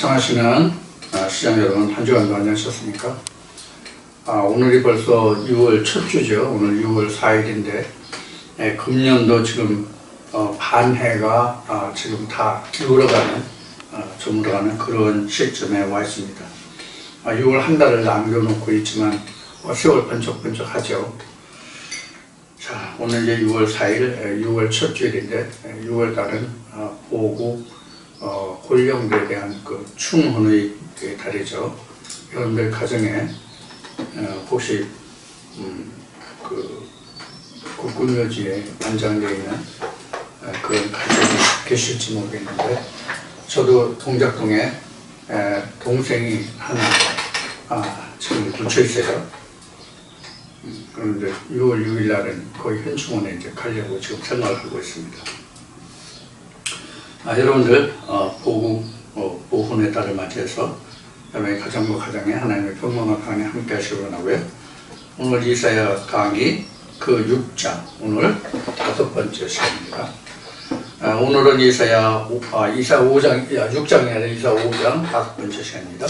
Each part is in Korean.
시청하시는 시청 여러분, 한 주간도 안녕하셨습니까? 오늘이 벌써 6월 첫 주죠. 오늘 6월 4일인데 금년도 지금 반해가 지금 다 저물어가는 그런 시점에 와 있습니다. 6월 한 달을 남겨놓고 있지만 세월 번쩍번쩍하죠. 자, 오늘 이제 6월 4일, 6월 첫 주일인데 6월 달은 보고 홀령들에 대한 그 충혼의 달이죠. 여러분들 가정에 혹시 그 국군묘지에 안장되어 있는 그런 가족이 계실지 모르겠는데, 저도 동작동에 동생이 하나 지금 묻혀 있어요. 그런데 6월 6일 날은 거의 현충원에 이제 가려고 지금 생각하고 있습니다. 여러분들 보훈의 달을 맞이해서 여러분의 가정과 가정에 하나님의 평강과 평안이 함께 하시기 바라고요. 오늘 이사야 강의 그 6장, 오늘 5번째 시간입니다. 오늘은 이사 5장, 6장이 아니라 이사 5장 5번째 시간입니다.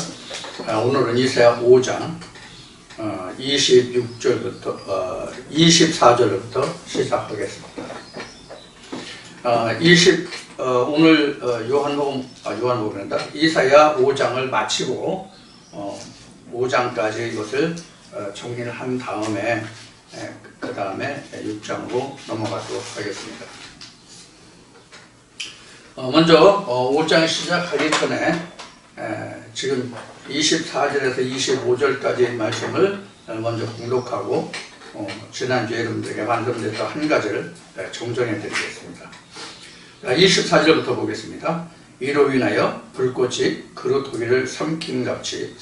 오늘은 이사야 5장 24절부터 시작하겠습니다. 오늘 요한복음입니다. 이사야 5장을 마치고 5장까지 이것을 정리를 한 다음에 그 다음에 6장으로 넘어가도록 하겠습니다. 먼저 5장 시작하기 전에 지금 24절에서 25절까지 말씀을 먼저 공독하고 지난주에 여러분들에게 완성됐던 한 가지를 정정해 드리겠습니다. 24절부터 보겠습니다. 이로 인하여 불꽃이 그루터기를 삼킴같이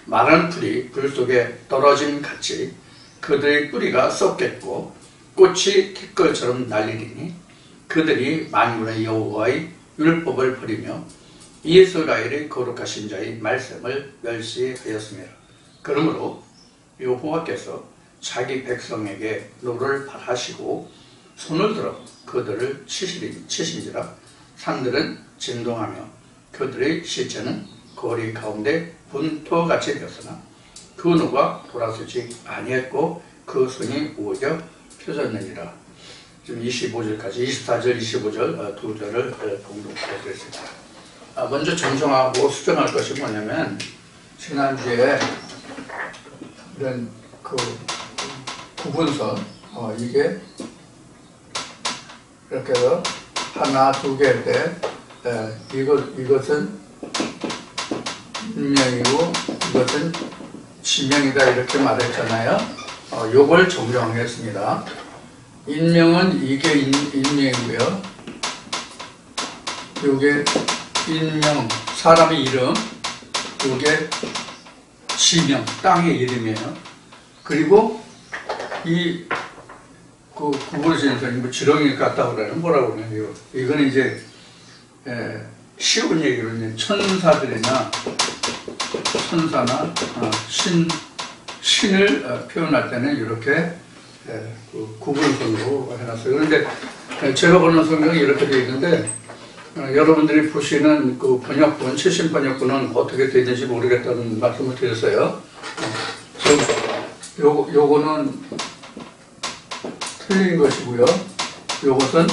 마른 풀이 불 속에 떨어짐 같이 그들의 뿌리가 썩겠고 꽃이 티끌처럼 날리리니 그들이 만군의 여호와의 율법을 버리며 이스라엘의 거룩하신 자의 말씀을 멸시하였습니다. 그러므로 여호와께서 자기 백성에게 노를 발하시고 손을 들어 그들을 치신지라. 산들은 진동하며 그들의 시체는 거리 가운데 분토같이 되었으나 그 누가 돌아서지 아니했고 그 손이 오히려 펴졌느니라. 지금 24절까지 24절, 25절 두 절을 공독하겠습니다. 먼저 정정하고 수정할 것이 뭐냐면, 지난주에 이런 그 구분선 이게 이렇게 해서 하나, 두 개일 때 이것은 인명이고 이것은 지명이다 이렇게 말했잖아요. 요걸 정정하겠습니다. 인명은 이게 인명이고요. 요게 인명, 사람의 이름, 요게 지명, 땅의 이름이에요. 그리고 그 구부러지는 뭐 지렁이 같다고 그러는 뭐라고 그러나요? 이거는 이제 쉬운 얘기로 이제 천사나 신을 표현할 때는 이렇게 구분선으로 해놨어요. 그런데 제가 보는 성경이 이렇게 되어 있는데, 여러분들이 보시는 그 번역본, 최신 번역본은 어떻게 되어 있는지 모르겠다는 말씀을 드렸어요. 요거는 틀린 것이고요. 요것은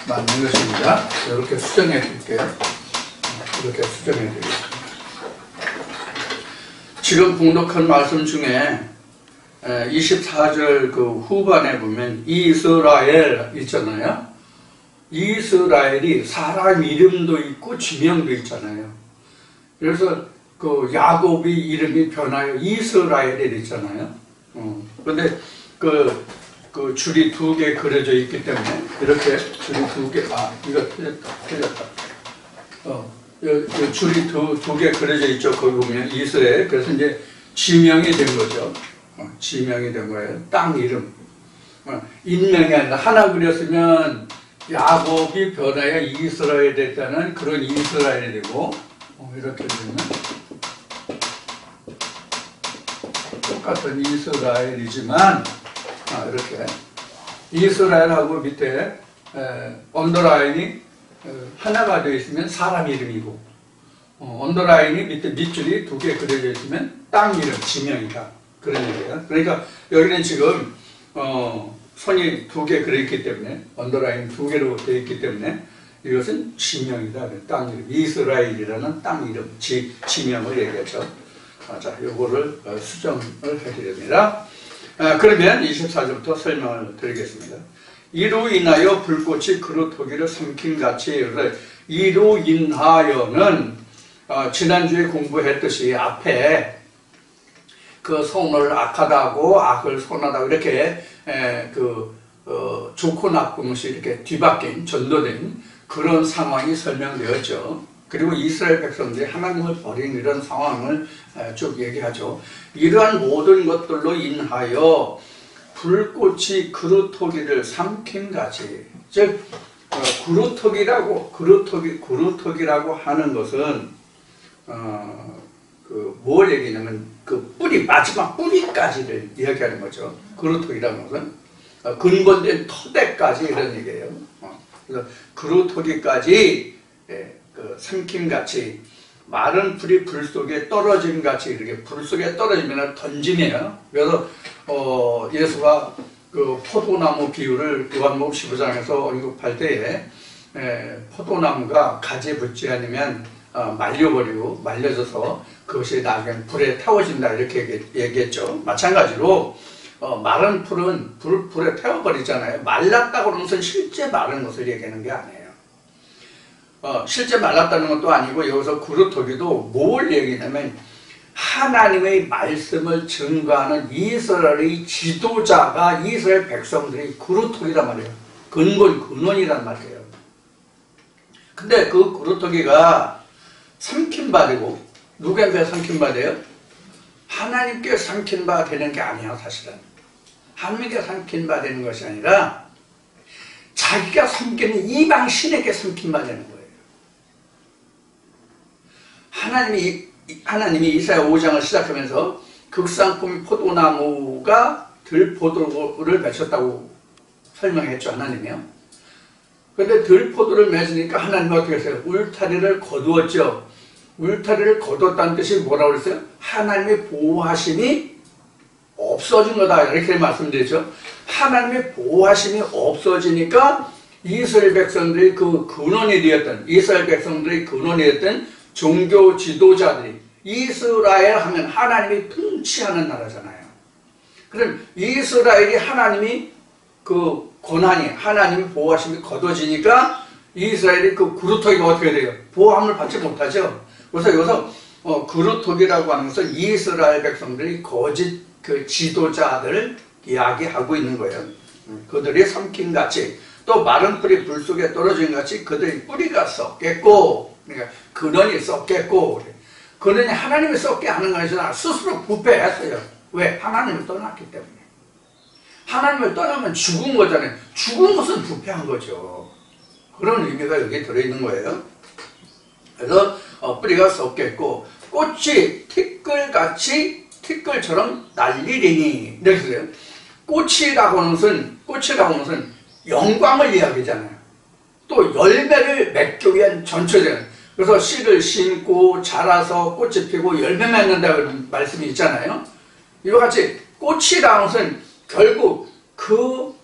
맞는 것입니다. 이렇게 수정해 드릴게요. 이렇게 수정해 드리겠습니다. 지금 공독한 말씀 중에 24절 그 후반에 보면 이스라엘 있잖아요. 이스라엘이 사람 이름도 있고 지명도 있잖아요. 그래서 그 야곱의 이름이 변하여 이스라엘이 있잖아요. 그런데 그 줄이 두 개 그려져 있기 때문에 이렇게 줄이 두 개, 이거 틀렸다. 줄이 두 개 그려져 있죠. 거기 보면 이스라엘. 그래서 이제 지명이 된 거죠. 지명이 된 거예요. 땅 이름. 인명이 아니라 하나 그렸으면 야곱이 변하여 이스라엘 됐다는 그런 이스라엘이 되고, 이렇게 되면 똑같은 이스라엘이지만 이렇게 이스라엘하고 밑에 언더라인이 하나가 되어 있으면 사람 이름이고, 언더라인이 밑에 밑줄이 두 개 그려져 있으면 땅 이름, 지명이다. 그런 얘기예요. 그러니까 여기는 지금 손이 두 개 그려있기 때문에, 언더라인 두 개로 되어 있기 때문에 이것은 지명이다. 땅 이름, 이스라엘이라는 땅 이름, 지명을 얘기하죠. 자, 요거를 수정을 해드립니다. 그러면 24절부터 설명을 드리겠습니다. 이로 인하여 불꽃이 그루터기를 삼킨같이, 이로 인하여는 지난주에 공부했듯이 앞에 그 선을 악하다고 악을 선하다고 이렇게 좋고 나쁜 것이 이렇게 뒤바뀐 전도된 그런 상황이 설명되었죠. 그리고 이스라엘 백성들이 하나님을 버린 이런 상황을 쭉 얘기하죠. 이러한 모든 것들로 인하여 불꽃이 그루터기를 삼킨같이, 즉 그루터기라고 하는 것은 뭘 얘기냐면 그 뿌리, 마지막 뿌리까지를 이야기하는 거죠. 그루터기라는 것은 근본된 터대까지 이런 얘기예요. 그래서 그루터기까지 삼킴같이, 마른 풀이 불 속에 떨어짐같이, 이렇게 불 속에 떨어지면 던짐이에요. 그래서 예수가 그 포도나무 비유를 요한복음 15장에서 언급할 때에 포도나무가 가지에 붙지 않으면 말려버리고 말려져서 그것이 나중에 불에 태워진다 이렇게 얘기했죠. 마찬가지로 마른 풀은 불에 태워버리잖아요. 말랐다고 하는 것은 실제 마른 것을 얘기하는 게 아니에요. 실제 말랐다는 것도 아니고, 여기서 그루터기도 뭘 얘기냐면 하나님의 말씀을 증거하는 이스라엘의 지도자가, 이스라엘 백성들의 그루터기란 말이에요. 근원이란 말이에요. 근데 그 그루터기가 삼킴받고, 누구한테 삼킴받아요? 하나님께 삼킴바 되는 게 아니야. 사실은 하나님께 삼킴바 되는 것이 아니라 자기가 섬기는 이방 신에게 삼킴바 되는 거예요. 하나님이 이사야 5장을 시작하면서 극상품 포도나무가 들포도를 맺혔다고 설명했죠. 하나님이요. 그런데 들포도를 맺으니까 하나님이 어떻게 했어요? 울타리를 거두었죠. 울타리를 거뒀다는 뜻이 뭐라고 그랬어요? 하나님의 보호하심이 없어진 거다, 이렇게 말씀드렸죠. 하나님의 보호하심이 없어지니까 이스라엘 백성들이 이스라엘 백성들의 근원이 되었던 종교 지도자들이, 이스라엘 하면 하나님이 통치하는 나라잖아요. 그럼 이스라엘이 하나님이 그 고난이, 하나님의 보호하심이 거둬지니까 이스라엘이 그 그루터기가 어떻게 돼요? 보호함을 받지 못하죠. 그래서 여기서 그루터기라고 하는 것은 이스라엘 백성들이 거짓 그 지도자들을 이야기하고 있는 거예요. 그들이 삼킨같이, 또 마른 풀이 불 속에 떨어진 같이 그들의 뿌리가 썩겠고, 그러니까 근원이 썩겠고, 근원이 하나님이 썩게 하는 것이 아니라 스스로 부패했어요. 왜? 하나님을 떠났기 때문에. 하나님을 떠나면 죽은 거잖아요. 죽은 것은 부패한 거죠. 그런 의미가 여기 들어있는 거예요. 그래서 뿌리가 썩겠고, 꽃이 티끌처럼 날리리니, 이렇게 돼요. 꽃이라고 하는 것은 영광을 이야기하잖아요. 또 열매를 맺기 위한 전초잖아요. 그래서 씨를 심고 자라서 꽃이 피고 열매 맺는다는 말씀이 있잖아요. 이와 같이 꽃이라는 것은 결국 그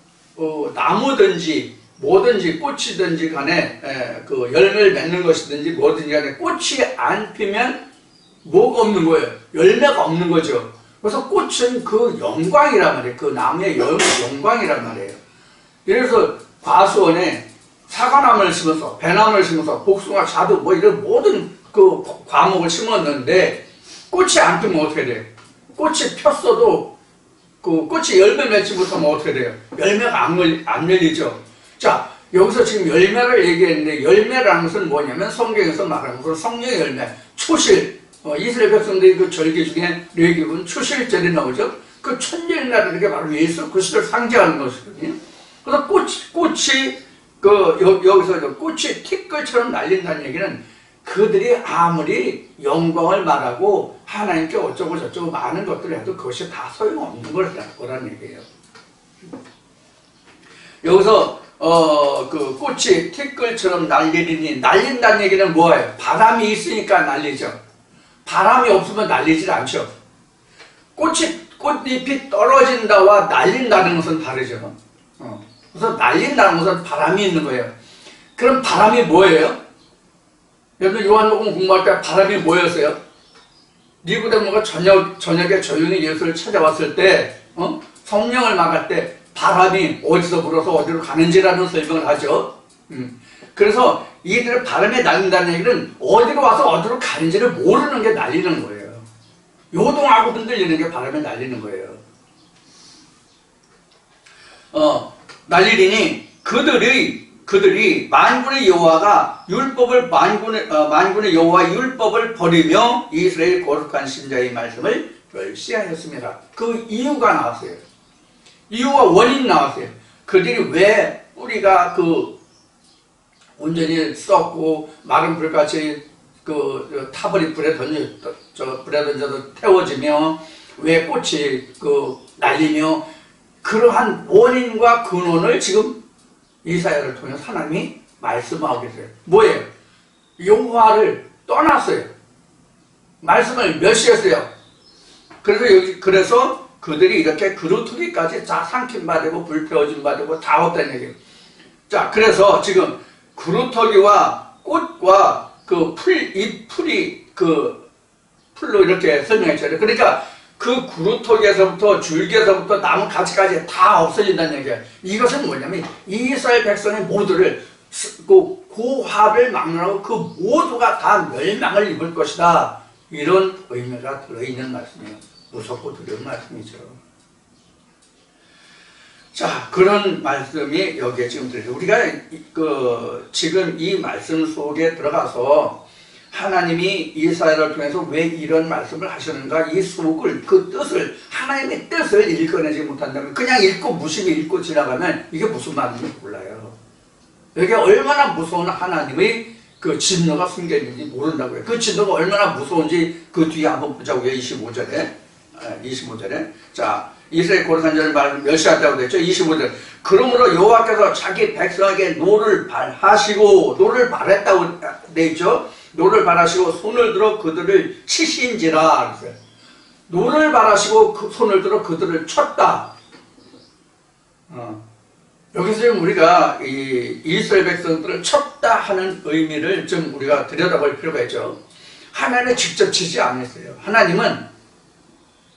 나무든지 뭐든지 꽃이든지 간에 그 열매를 맺는 것이든지 뭐든지 간에 꽃이 안 피면 뭐가 없는 거예요? 열매가 없는 거죠. 그래서 꽃은 그 영광이란 말이에요. 그 나무의 영광이란 말이에요. 예를 들어서 과수원에 사과나무를 심어서, 배나무를 심어서, 복숭아, 자두 뭐 이런 모든 그 과목을 심었는데 꽃이 안 피면 어떻게 돼요? 꽃이 폈어도 그 꽃이 열매 맺지 못하면 어떻게 돼요? 열매가 안 열리죠. 자, 여기서 지금 열매를 얘기했는데, 열매라는 것은 뭐냐면 성경에서 말하는 것은 성령의 열매, 초실. 이스라엘 백성들이 그 절기 중에 레위기는 초실절이 나오죠. 그 천일날을 이렇게 바로 예수 그리스도를 상징하는 것이거든요. 그래서 꽃이 여기서 꽃이 티끌처럼 날린다는 얘기는 그들이 아무리 영광을 말하고 하나님께 어쩌고 저쩌고 많은 것들을 해도 그것이 다 소용없는 거라는 얘기예요. 여기서 그 꽃이 티끌처럼 날리리니, 날린다는 얘기는 뭐예요? 바람이 있으니까 날리죠. 바람이 없으면 날리질 않죠. 꽃잎이 떨어진다와 날린다는 것은 다르죠. 그래서 날린다는 것은 바람이 있는 거예요. 그럼 바람이 뭐예요? 여러분 요한복음 공부할 때 바람이 뭐였어요? 니고데모가 저녁에 조용히 예수를 찾아왔을 때 성령을 막을 때 바람이 어디서 불어서 어디로 가는지라는 설명을 하죠. 그래서 이들 바람에 날린다는 얘기는 어디로 와서 어디로 가는지를 모르는 게 날리는 거예요. 요동하고 흔들리는 게 바람에 날리는 거예요. 날리리니 그들이 만군의 여호와가 율법을 만군의 여호와 율법을 버리며 이스라엘 거룩한 신자의 말씀을 멸시하였습니다. 그 이유가 나왔어요. 이유와 원인이 나왔어요. 그들이 왜 뿌리가 온전히 썩고 마른 불같이 타버린 불에 던져서 태워지며 왜 꽃이 날리며 그러한 원인과 근원을 지금 이사야를 통해서 하나님이 말씀하고 계세요. 뭐예요? 여호와를 떠났어요. 말씀을 멸시했어요. 그래서 그들이 이렇게 그루터기까지 다 삼킴받고 불태워짐받고 다 없다는 얘기예요. 자, 그래서 지금 그루터기와 꽃과 풀이 풀로 이렇게 설명했잖아요. 그러니까 그 그루터기에서부터 줄기에서부터 나무 가지까지 다 없어진다는 얘기예요. 이것은 뭐냐면 이스라엘 백성의 모두를 고화를 막론하고 그 모두가 다 멸망을 입을 것이다. 이런 의미가 들어있는 말씀이에요. 무섭고 두려운 말씀이죠. 자, 그런 말씀이 여기에 지금 들어있어요. 우리가 지금 이 말씀 속에 들어가서 하나님이 이사야를 통해서 왜 이런 말씀을 하셨는가, 이 속을, 그 뜻을, 하나님의 뜻을 읽어내지 못한다면, 그냥 읽고 무심히 읽고 지나가면 이게 무슨 말인지 몰라요. 여기에 얼마나 무서운 하나님의 그 진노가 숨겨있는지 모른다고요. 그 진노가 얼마나 무서운지 그 뒤에 한번 보자고요. 25절에. 자, 이스라엘 거룩한 자를 멸시한다고 됐죠. 25절. 그러므로 여호와께서 자기 백성에게 노를 발하시고, 노를 발했다고 돼 있죠. 노를 발하시고 손을 들어 그들을 치신지라. 노를 발하시고 손을 들어 그들을 쳤다. 여기서 지금 우리가 이 이스라엘 백성들을 쳤다 하는 의미를 좀 우리가 들여다볼 필요가 있죠. 하나님은 직접 치지 않았어요. 하나님은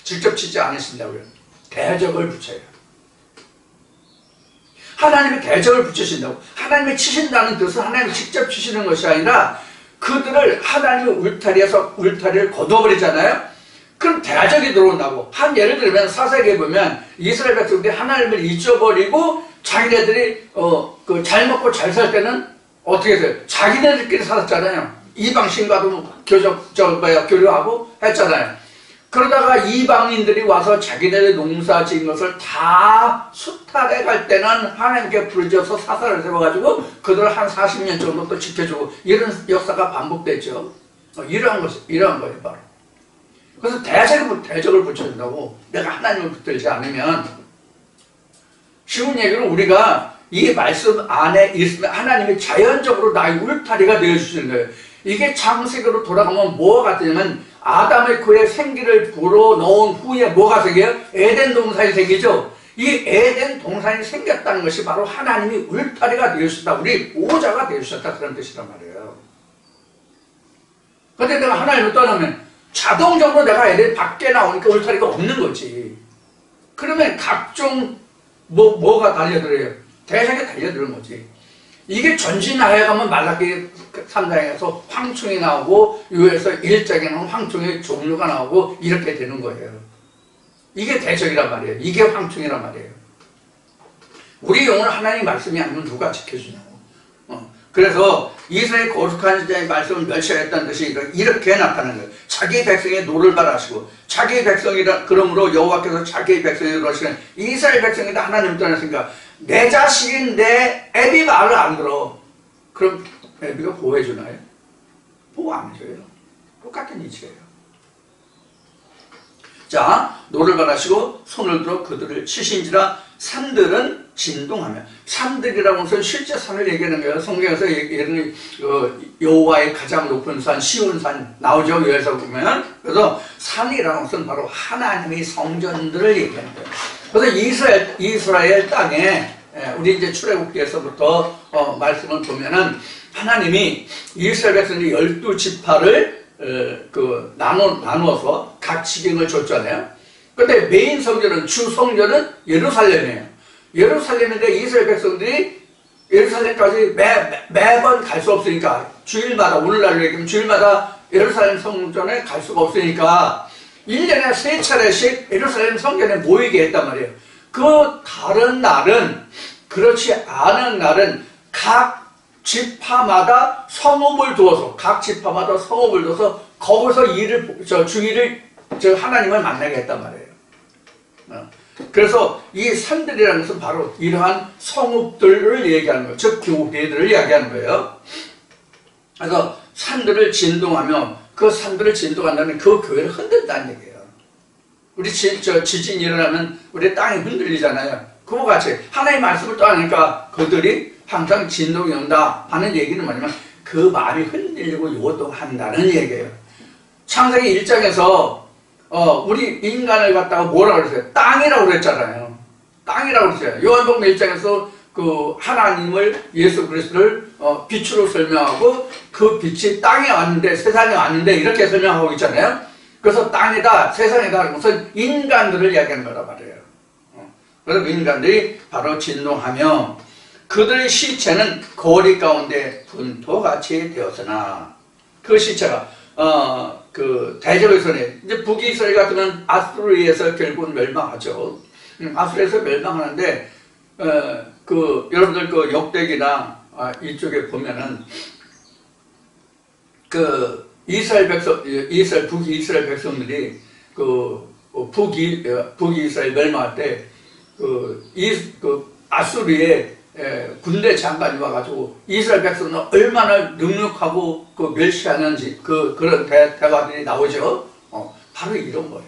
직접 치지 않으신다고요. 대적을 붙여요. 하나님이 대적을 붙이신다고. 하나님이 치신다는 뜻은 하나님이 직접 치시는 것이 아니라 그들을 하나님의 울타리를 거둬버리잖아요. 그럼 대적이 들어온다고. 예를 들면 사사기에 보면 이스라엘 백성들이 하나님을 잊어버리고 자기네들이 잘 먹고 잘 살 때는 어떻게 했어요? 자기네들끼리 살았잖아요. 이방신과도 교류하고 했잖아요. 그러다가 이방인들이 와서 자기네들 농사 지은 것을 다 수탈해 갈 때는 하나님께 부르짖어서 사사를 세워가지고 그들을 한 40년 정도 또 지켜주고 이런 역사가 반복됐죠. 이러한 거예요, 바로. 그래서 대적을 붙여준다고. 내가 하나님을 붙들지 않으면, 쉬운 얘기로 우리가 이 말씀 안에 있으면 하나님이 자연적으로 나의 울타리가 되어주시는 거예요. 이게 창세기로 돌아가면 뭐가 같으냐면 아담의 그의 생기를 불어넣은 후에 뭐가 생겨요? 에덴 동산이 생기죠. 이 에덴 동산이 생겼다는 것이 바로 하나님이 울타리가 되어주셨다. 우리 보호자가 되어주셨다. 그런 뜻이란 말이에요. 그런데 내가 하나님을 떠나면 자동적으로 내가 에덴 밖에 나오니까 울타리가 없는 거지. 그러면 각종 뭐가 달려들어요? 대적이 달려드는 거지. 이게 전진하여 가면 말라기 3장에서 황충이 나오고 요에서 1장에는 황충의 종류가 나오고 이렇게 되는 거예요. 이게 대적이란 말이에요. 이게 황충이란 말이에요. 우리 영혼을 하나님 말씀이 아니면 누가 지켜주냐고. 그래서 이스라엘 거룩한 자의 말씀을 멸시하였다는 뜻이 이렇게 나타나는 거예요. 자기 백성의 노를 발하시고 자기 백성이라 그러므로 여호와께서 자기 백성이 그러시는 이스라엘 백성이다 하나님 떠났으니까 내 자식인데 애비 말을 안 들어. 그럼 애비가 보호해주나요? 보호 안 해줘요. 똑같은 이치예요. 자, 노를 발하시고 손을 들어 그들을 치신지라 산들은 진동하며. 산들이라고 해서 실제 산을 얘기하는 거예요. 성경에서 얘기하는 여호와의 가장 높은 산 시온산 나오죠. 여기서 보면. 그래서 산이라는 것은 바로 하나님의 성전들을 얘기하는 거예요. 그래서 이스라엘 땅에 우리 이제 출애굽기에서부터 말씀을 보면은 하나님이 이스라엘 백성들이 12지파를 나누어서 각 지경을 줬잖아요. 근데 메인 성전은, 주 성전은 예루살렘이에요. 예루살렘인데 이스라엘 백성들이 예루살렘까지 매번 갈 수 없으니까, 주일마다, 오늘날로 얘기하면 주일마다 예루살렘 성전에 갈 수가 없으니까 1년에 3차례씩 예루살렘 성전에 모이게 했단 말이에요. 그 다른 날은, 그렇지 않은 날은 각 지파마다 성읍을 두어서, 거기서 주일을 하나님을 만나게 했단 말이에요. 그래서 이 산들이라는 것은 바로 이러한 성읍들을 얘기하는 거예요. 즉 교회들을 이야기하는 거예요. 그래서 산들을 진동하며, 그 산들을 진동한다는 그 교회를 흔든다는 얘기예요. 우리 지진이 일어나면 우리 땅이 흔들리잖아요. 그와 같이 하나님의 말씀을 떠나니까 그들이 항상 진동이 온다 하는 얘기는 뭐냐면 그 마음이 흔들리고 요동한다는 얘기예요. 창세기 1장에서 우리 인간을 갖다가 뭐라고 그랬어요? 땅이라고 그랬잖아요. 땅이라고 그랬어요. 요한복음 1장에서 그 하나님을, 예수 그리스도를 빛으로 설명하고 그 빛이 땅에 왔는데, 세상에 왔는데 이렇게 설명하고 있잖아요. 그래서 땅이다, 세상이다 하는 것은 인간들을 이야기하는 거란 말이에요. 그래서 인간들이 바로 진동하며 그들의 시체는 거리 가운데 분토같이 되었으나, 그 시체가 그 대적에서는 이제 북이스라엘 같으면 아수르에서 결국은 멸망하죠. 아수르에서 멸망하는데 여러분들 그 역대기나 이쪽에 보면은 그 북이스라엘 백성들이 그 북이스라엘 멸망할 때 아수르의 군대 장관이 와가지고 이스라엘 백성은 얼마나 능력하고 멸시하는지 그런 대화들이 나오죠. 바로 이런 거예요.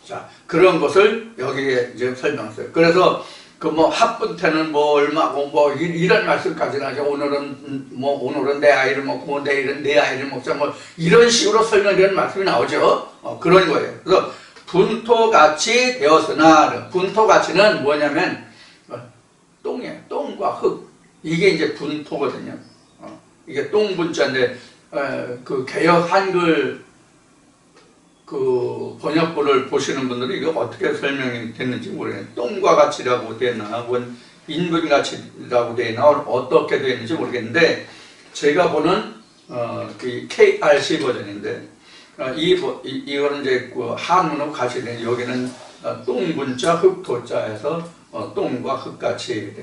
자, 그런 것을 여기에 이제 설명했어요. 그래서 합분태는 얼마고 이런 말씀까지는 하죠. 오늘은 내 아이를 먹고 내일은 내 아이를 먹자 이런 식으로 설명되는 말씀이 나오죠. 그런 거예요. 그래서 분토같이 되었으나, 분토같이는 뭐냐면 똥이에요. 똥과 흙. 이게 이제 분토거든요. 이게 똥분자인데, 그 개역 한글 그 번역본을 보시는 분들은 이거 어떻게 설명이 됐는지 모르겠어요. 똥과 같이라고 되나, 혹은 인분같이라고 되나, 어떻게 되는지 모르겠는데, 제가 보는 그 KRC 버전인데, 이거는 이제 그 한문으로 같이 된, 여기는 똥분자, 흙토자에서 똥과 흙같이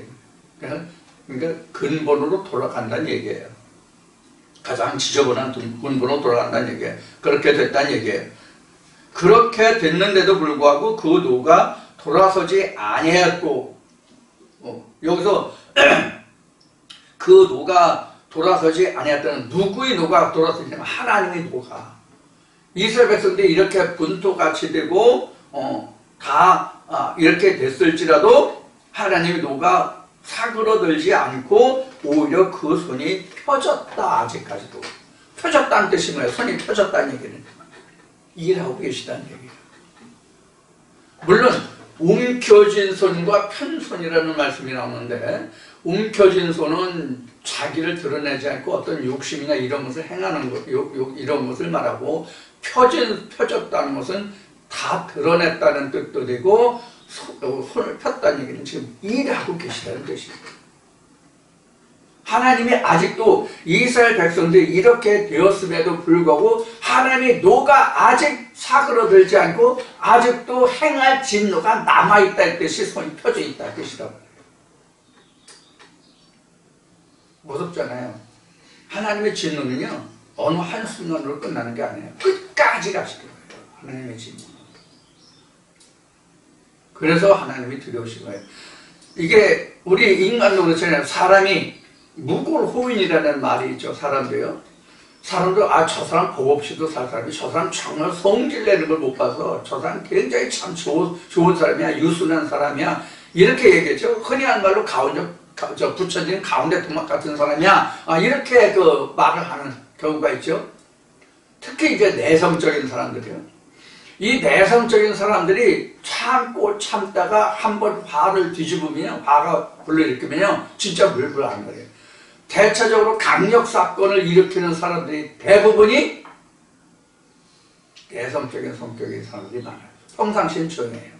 됩니다. 그러니까 근본으로 돌아간다는 얘기예요. 가장 지저분한 근본으로 돌아간다는 얘기예요. 그렇게 됐다는 얘기예요. 그렇게 됐는데도 불구하고 그 노가 돌아서지 아니했고, 여기서 그 노가 돌아서지 아니했다는, 누구의 노가 돌아서냐면 하나님의 노가. 이스라엘 백성들이 이렇게 분토같이 되고 이렇게 됐을지라도 하나님의 노가 사그러들지 않고 오히려 그 손이 펴졌다. 아직까지도 펴졌다는 뜻이 뭐예요? 손이 펴졌다는 얘기는 일하고 계시다는 얘기예요. 물론 움켜진 손과 편 손이라는 말씀이 나오는데, 움켜진 손은 자기를 드러내지 않고 어떤 욕심이나 이런 것을 행하는 것, 이런 것을 말하고, 펴졌다는 것은 다 드러냈다는 뜻도 되고, 손을 폈다는 얘기는 지금 일하고 계시다는 뜻입니다. 하나님이 아직도 이스라엘 백성들이 이렇게 되었음에도 불구하고 하나님의 노가 아직 사그러들지 않고 아직도 행할 진노가 남아있다는 뜻이, 손이 펴져 있다는 뜻이라고. 무섭잖아요. 하나님의 진노는요, 어느 한순간으로 끝나는 게 아니에요. 끝까지 가시는 거예요. 하나님의 진노. 그래서 하나님이 두려우신 거예요. 이게 우리 인간도 그렇잖아요. 사람이 무골호인이라는 말이 있죠. 사람도요. 사람도 저 사람 복 없이도 살 사람이, 저 사람 정말 성질 내는 걸 못 봐서 저 사람 굉장히 참 좋은 사람이야, 유순한 사람이야, 이렇게 얘기했죠. 흔히 하는 말로 붙여진 가운데 토막 같은 사람이야. 이렇게 그 말을 하는 경우가 있죠. 특히 이제 내성적인 사람들이요. 이 내성적인 사람들이 참고 참다가 한번 화를 뒤집으면, 화가 불러일으키면요, 진짜 물불하는 거예요. 대체적으로 강력 사건을 일으키는 사람들이 대부분이 내성적인 성격의 사람들이 많아요. 평상시엔 조용해요.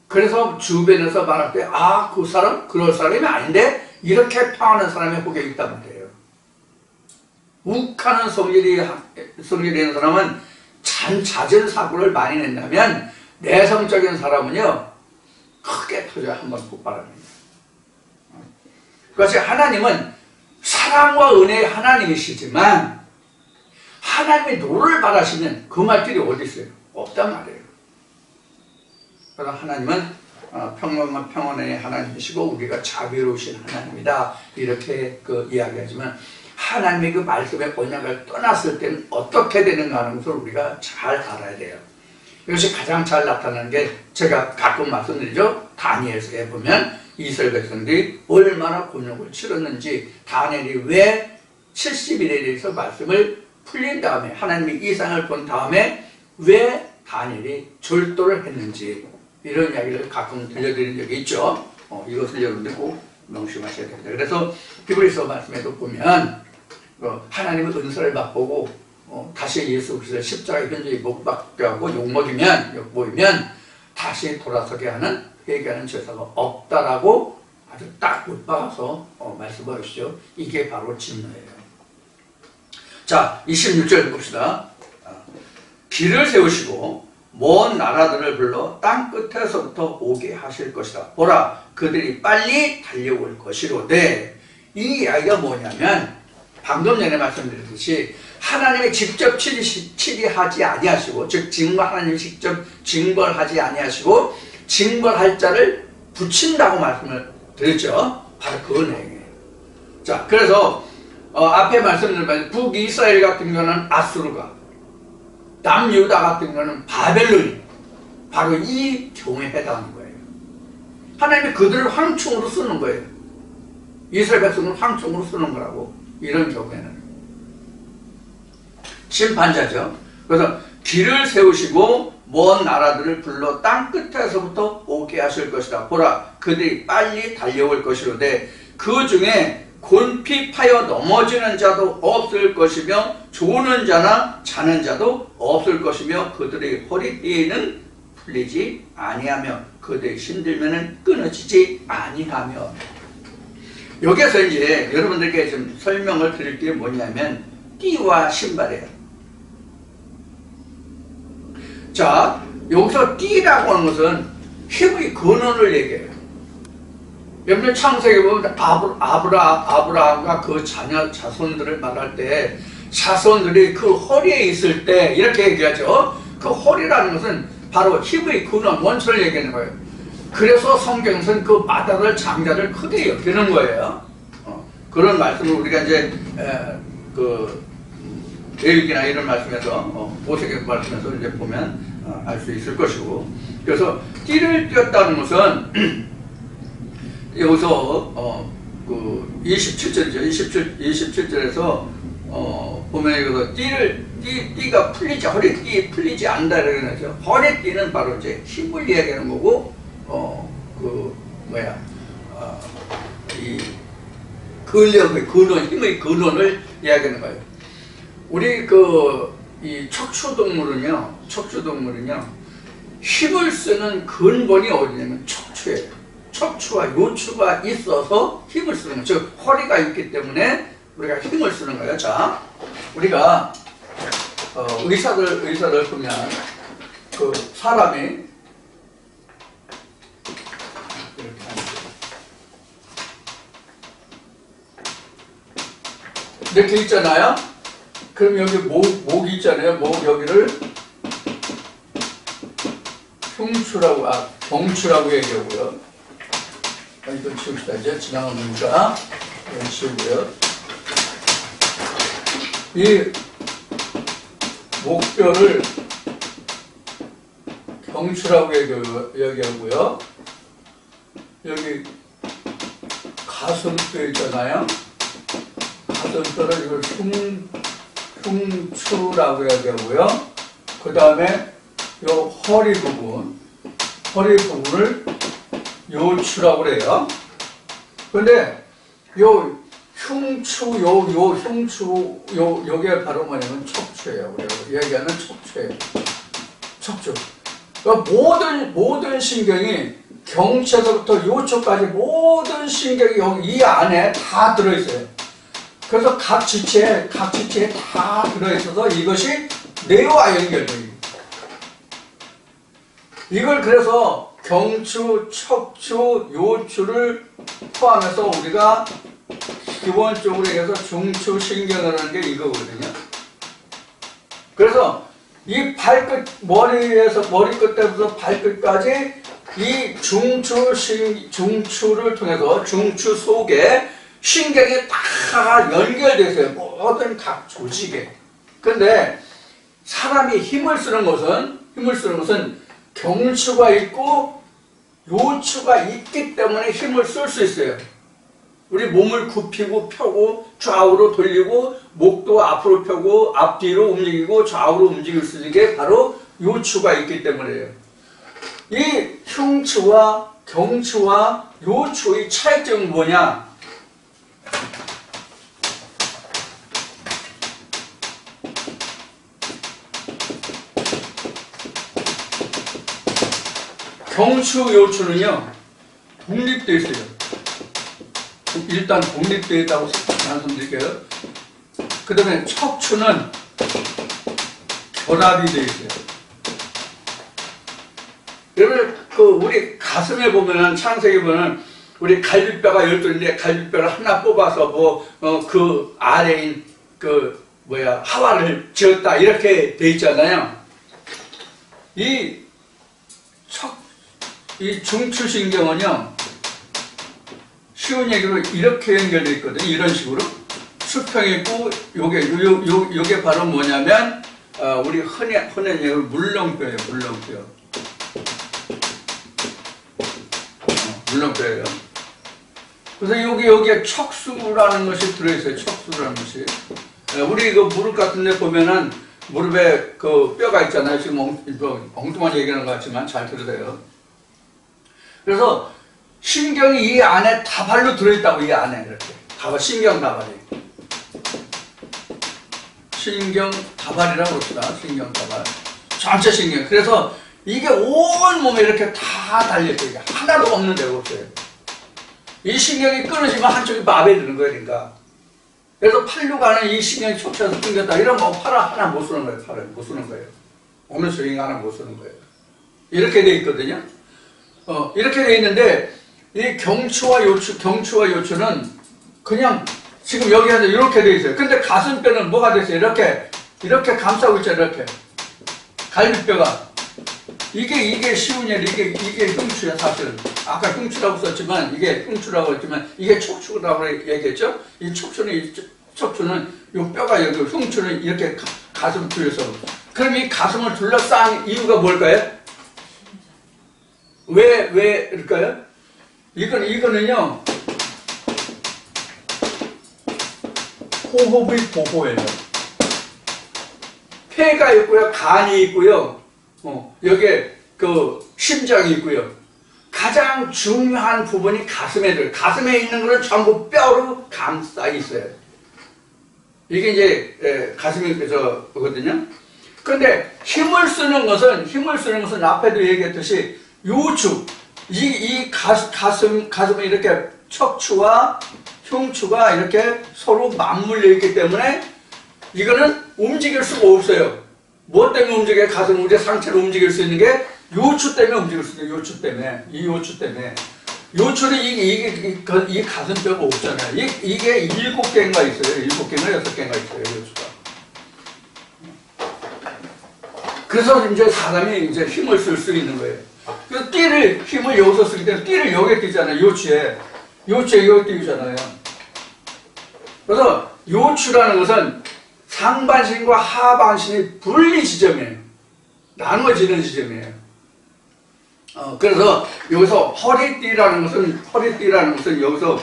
그래서 주변에서 말할 때, 그 사람? 그럴 사람이 아닌데? 이렇게 평하는 사람이 혹여 있단 말이에요. 욱하는 성질이 있는 사람은 잦은 사고를 많이 낸다면, 내성적인 사람은요, 크게 터져 한번 폭발합니다. 그것이 하나님은 사랑과 은혜의 하나님이시지만, 하나님의 노를 바라시면 그 말들이 어디 있어요? 없단 말이에요. 그래서 하나님은 평범한 평온의 하나님이시고 우리가 자비로우신 하나님이다, 이렇게 이야기하지만, 하나님의 그 말씀의 언약을 떠났을 때는 어떻게 되는가 하는 것을 우리가 잘 알아야 돼요. 이것이 가장 잘 나타나는 게 제가 가끔 말씀드리죠. 다니엘서에 보면 이스라엘 백성들이 얼마나 곤욕을 치렀는지, 다니엘이 왜 70일에 대해서 말씀을 풀린 다음에, 하나님의 이상을 본 다음에 왜 다니엘이 절도를 했는지, 이런 이야기를 가끔 들려드린 적이 있죠. 이것을 여러분들 꼭 명심하셔야 됩니다. 그래서 히브리서 말씀에도 보면 하나님의 은사를 맛보고 다시 예수 그리스도의 십자가에 현저히 못 박게 하고 욕먹이면 다시 돌아서게 하는, 회개하는 제사가 없다라고 아주 딱 못 박아서 말씀하시죠. 이게 바로 진노예요. 자, 26절 봅시다. 길을 세우시고 먼 나라들을 불러 땅 끝에서부터 오게 하실 것이다. 보라, 그들이 빨리 달려올 것이로되. 이 이야기가 뭐냐면, 방금 전에 말씀드렸듯이 하나님이 직접 치리하지 아니하시고, 즉 하나님이 직접 징벌하지 아니하시고 징벌할 자를 붙인다고 말씀을 드렸죠. 바로 그 내용이에요. 자, 그래서 앞에 말씀드린 북이스라엘 같은 경우는 아수르가, 남유다 같은 경우는 바벨론이 바로 이 경우에 해당하는 거예요. 하나님이 그들을 황충으로 쓰는 거예요. 이스라엘 백성을 황충으로 쓰는 거라고. 이런 경우에는 심판자죠. 그래서 길을 세우시고 먼 나라들을 불러 땅 끝에서부터 오게 하실 것이다. 보라, 그들이 빨리 달려올 것이로되 그 중에 곤피 파여 넘어지는 자도 없을 것이며 조는 자나 자는 자도 없을 것이며 그들의 허리띠에는 풀리지 아니하며 그들의 힘들면은 끊어지지 아니하며. 여기에서 이제 여러분들께 좀 설명을 드릴 게 뭐냐면 띠와 신발이에요. 자, 여기서 띠라고 하는 것은 힘의 근원을 얘기해요. 여러분들 창세기 보면 아브라함과 그 자손들을 말할 때 자손들이 그 허리에 있을 때 이렇게 얘기하죠. 그 허리라는 것은 바로 힘의 근원, 원천을 얘기하는 거예요. 그래서 성경에서는 그 마다를 장자를 크게 여기는 거예요. 그런 말씀을 우리가 이제 레위기나 이런 말씀에서 모세기 말씀에서 이제 보면 알 수 있을 것이고. 그래서 띠를 띄었다는 것은 여기서 그 27절이죠. 27절에서 보면 여기서 띠가 풀리지, 허리띠 풀리지 않는다 이렇게 하죠. 허리띠는 바로 이제 힘을 이야기하는 거고, 이 근력의 근원, 힘의 근원을 이야기하는 거예요. 우리 이 척추동물은요, 힘을 쓰는 근본이 어디냐면 척추예요. 척추와 요추가 있어서 힘을 쓰는 거예요. 즉, 허리가 있기 때문에 우리가 힘을 쓰는 거예요. 자, 우리가, 의사들 보면, 그 사람이, 이렇게 있잖아요. 그럼 여기 목이 있잖아요. 목 여기를 경추라고 얘기하고요. 이건 치웁시다. 이제 지나가니까 이건 치우고요. 이 목뼈를 경추라고 얘기하고요. 여기 가슴뼈 있잖아요. 가슴뼈를 이걸 흉추라고 해야 되고요. 그 다음에 요 허리 부분을 요추라고 그래요. 근데 요 흉추, 요게 바로 뭐냐면 척추예요. 얘기하는 척추예요. 척추. 그러니까 모든 신경이 경추에서부터 요추까지 모든 신경이 여기 이 안에 다 들어있어요. 그래서 각 지체에 다 들어있어서 이것이 뇌와 연결돼요. 이걸 그래서 경추, 척추, 요추를 포함해서 우리가 기본적으로 해서 중추신경이라는 게 이거거든요. 그래서 이 발끝, 머리끝에서 발끝까지 이 중추를 통해서 중추 속에 신경이 다 연결되어 있어요. 모든 각 조직에. 근데 사람이 힘을 쓰는 것은 경추가 있고 요추가 있기 때문에 힘을 쓸 수 있어요. 우리 몸을 굽히고 펴고 좌우로 돌리고 목도 앞으로 펴고 앞뒤로 움직이고 좌우로 움직일 수 있는 게 바로 요추가 있기 때문이에요. 이 흉추와 경추와 요추의 차이점은 뭐냐? 경추, 요추는요 독립되어 있어요. 일단 독립되어 있다고 말씀드릴게요. 그 다음에 척추는 결합이 되어 있어요. 여러분, 우리 가슴에 보면은, 창세기 보면은, 우리 갈비뼈가 12인데, 갈비뼈를 하나 뽑아서 그 아래인, 하와를 지었다. 이렇게 되어 있잖아요. 이 중추신경은요, 쉬운 얘기로 이렇게 연결되어 있거든요. 이런 식으로. 수평이 있고, 요게 바로 뭐냐면, 우리 흔히 얘기로 물렁뼈예요, 물렁뼈. 물렁뼈예요. 그래서 여기에 척수라는 것이 들어있어요, 척수라는 것이. 우리 무릎 같은 데 보면은, 무릎에 뼈가 있잖아요. 지금 엉뚱한 얘기하는 것 같지만 잘 들으세요. 그래서, 신경이 이 안에 다발로 들어있다고, 이 안에 이렇게. 신경 다발이. 신경 다발이라고 합시다. 신경 다발. 전체 신경. 그래서 이게 온 몸에 이렇게 다 달려있어요. 하나도 없는 데가 없어요. 이 신경이 끊어지면 한쪽이 마비되는 거예요, 그러니까. 그래서 팔로 가는 이 신경이 촉쳐서 끊겼다. 이러면 팔 하나 못 쓰는 거예요, 팔을. 못 쓰는 거예요. 어느 스윙 하나 못 쓰는 거예요. 이렇게 돼 있거든요. 이렇게 돼 있는데, 이 경추와 요추는 그냥 지금 여기에서 이렇게 돼 있어요. 근데 가슴뼈는 뭐가 돼 있어요? 이렇게 감싸고 있잖아요, 이렇게. 갈비뼈가. 이게 쉬운 일, 이게 흉추야, 사실은. 아까 흉추라고 썼지만, 이게 척추라고 얘기했죠? 이 척추는 요 뼈가 여기, 흉추는 이렇게 가슴 뒤에서. 그럼 이 가슴을 둘러싼 이유가 뭘까요? 왜 이럴까요? 이거는요, 호흡의 보호예요. 폐가 있고요, 간이 있고요, 여기에 심장이 있고요. 가장 중요한 부분이 가슴에 있는 거는 전부 뼈로 감싸 있어요. 이게 이제 가슴이 거든요. 그런데 힘을 쓰는 것은 앞에도 얘기했듯이 요추, 가슴에 이렇게 척추와 흉추가 이렇게 서로 맞물려 있기 때문에 이거는 움직일 수가 없어요. 뭐 때문에 움직여요? 가슴, 우리 상체를 움직일 수 있는 게 요추 때문에 움직일 수 있어요. 요추 때문에. 요추는 이 가슴뼈가 없잖아요. 이게 7개인가 있어요. 7개인가 6개인가 있어요. 요추가. 그래서 이제 사람이 이제 힘을 쓸 수 있는 거예요. 그래서 힘을 여기서 쓰기 때문에 띠를 여기에 띄잖아요. 요추에 여기 띄우잖아요. 그래서 요추라는 것은 상반신과 하반신이 분리 지점이에요. 나눠지는 지점이에요. 그래서 여기서 허리띠라는 것은 여기서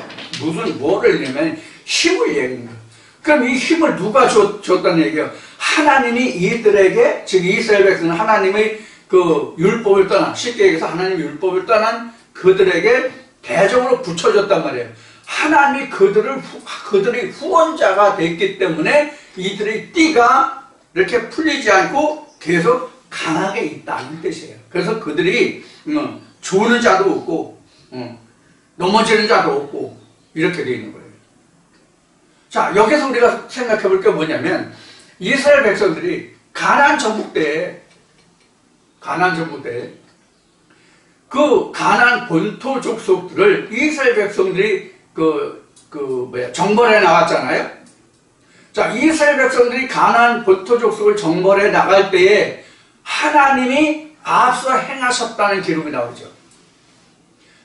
뭐를 얘기하면 힘을 얘기하는 거예요. 그럼 이 힘을 누가 줬다는 얘기예요? 하나님이 이들에게, 즉 이스라엘 백성은 하나님의 그 율법을 떠난, 쉽게 얘기해서 하나님의 율법을 떠난 그들에게 대적으로 붙여줬단 말이에요. 하나님이 그들의 후원자가 됐기 때문에 이들의 띠가 이렇게 풀리지 않고 계속 강하게 있다는 뜻이에요. 그래서 그들이 죽는 자도 없고 넘어지는 자도 없고 이렇게 되어 있는 거예요. 자, 여기서 우리가 생각해 볼 게 뭐냐면 이스라엘 백성들이 가나안 정복 때 그 가나안 본토 족속들을 이스라엘 백성들이 정벌해 나갔잖아요. 자, 이스라엘 백성들이 가나안 본토 족속을 정벌해 나갈 때에 하나님이 앞서 행하셨다는 기록이 나오죠.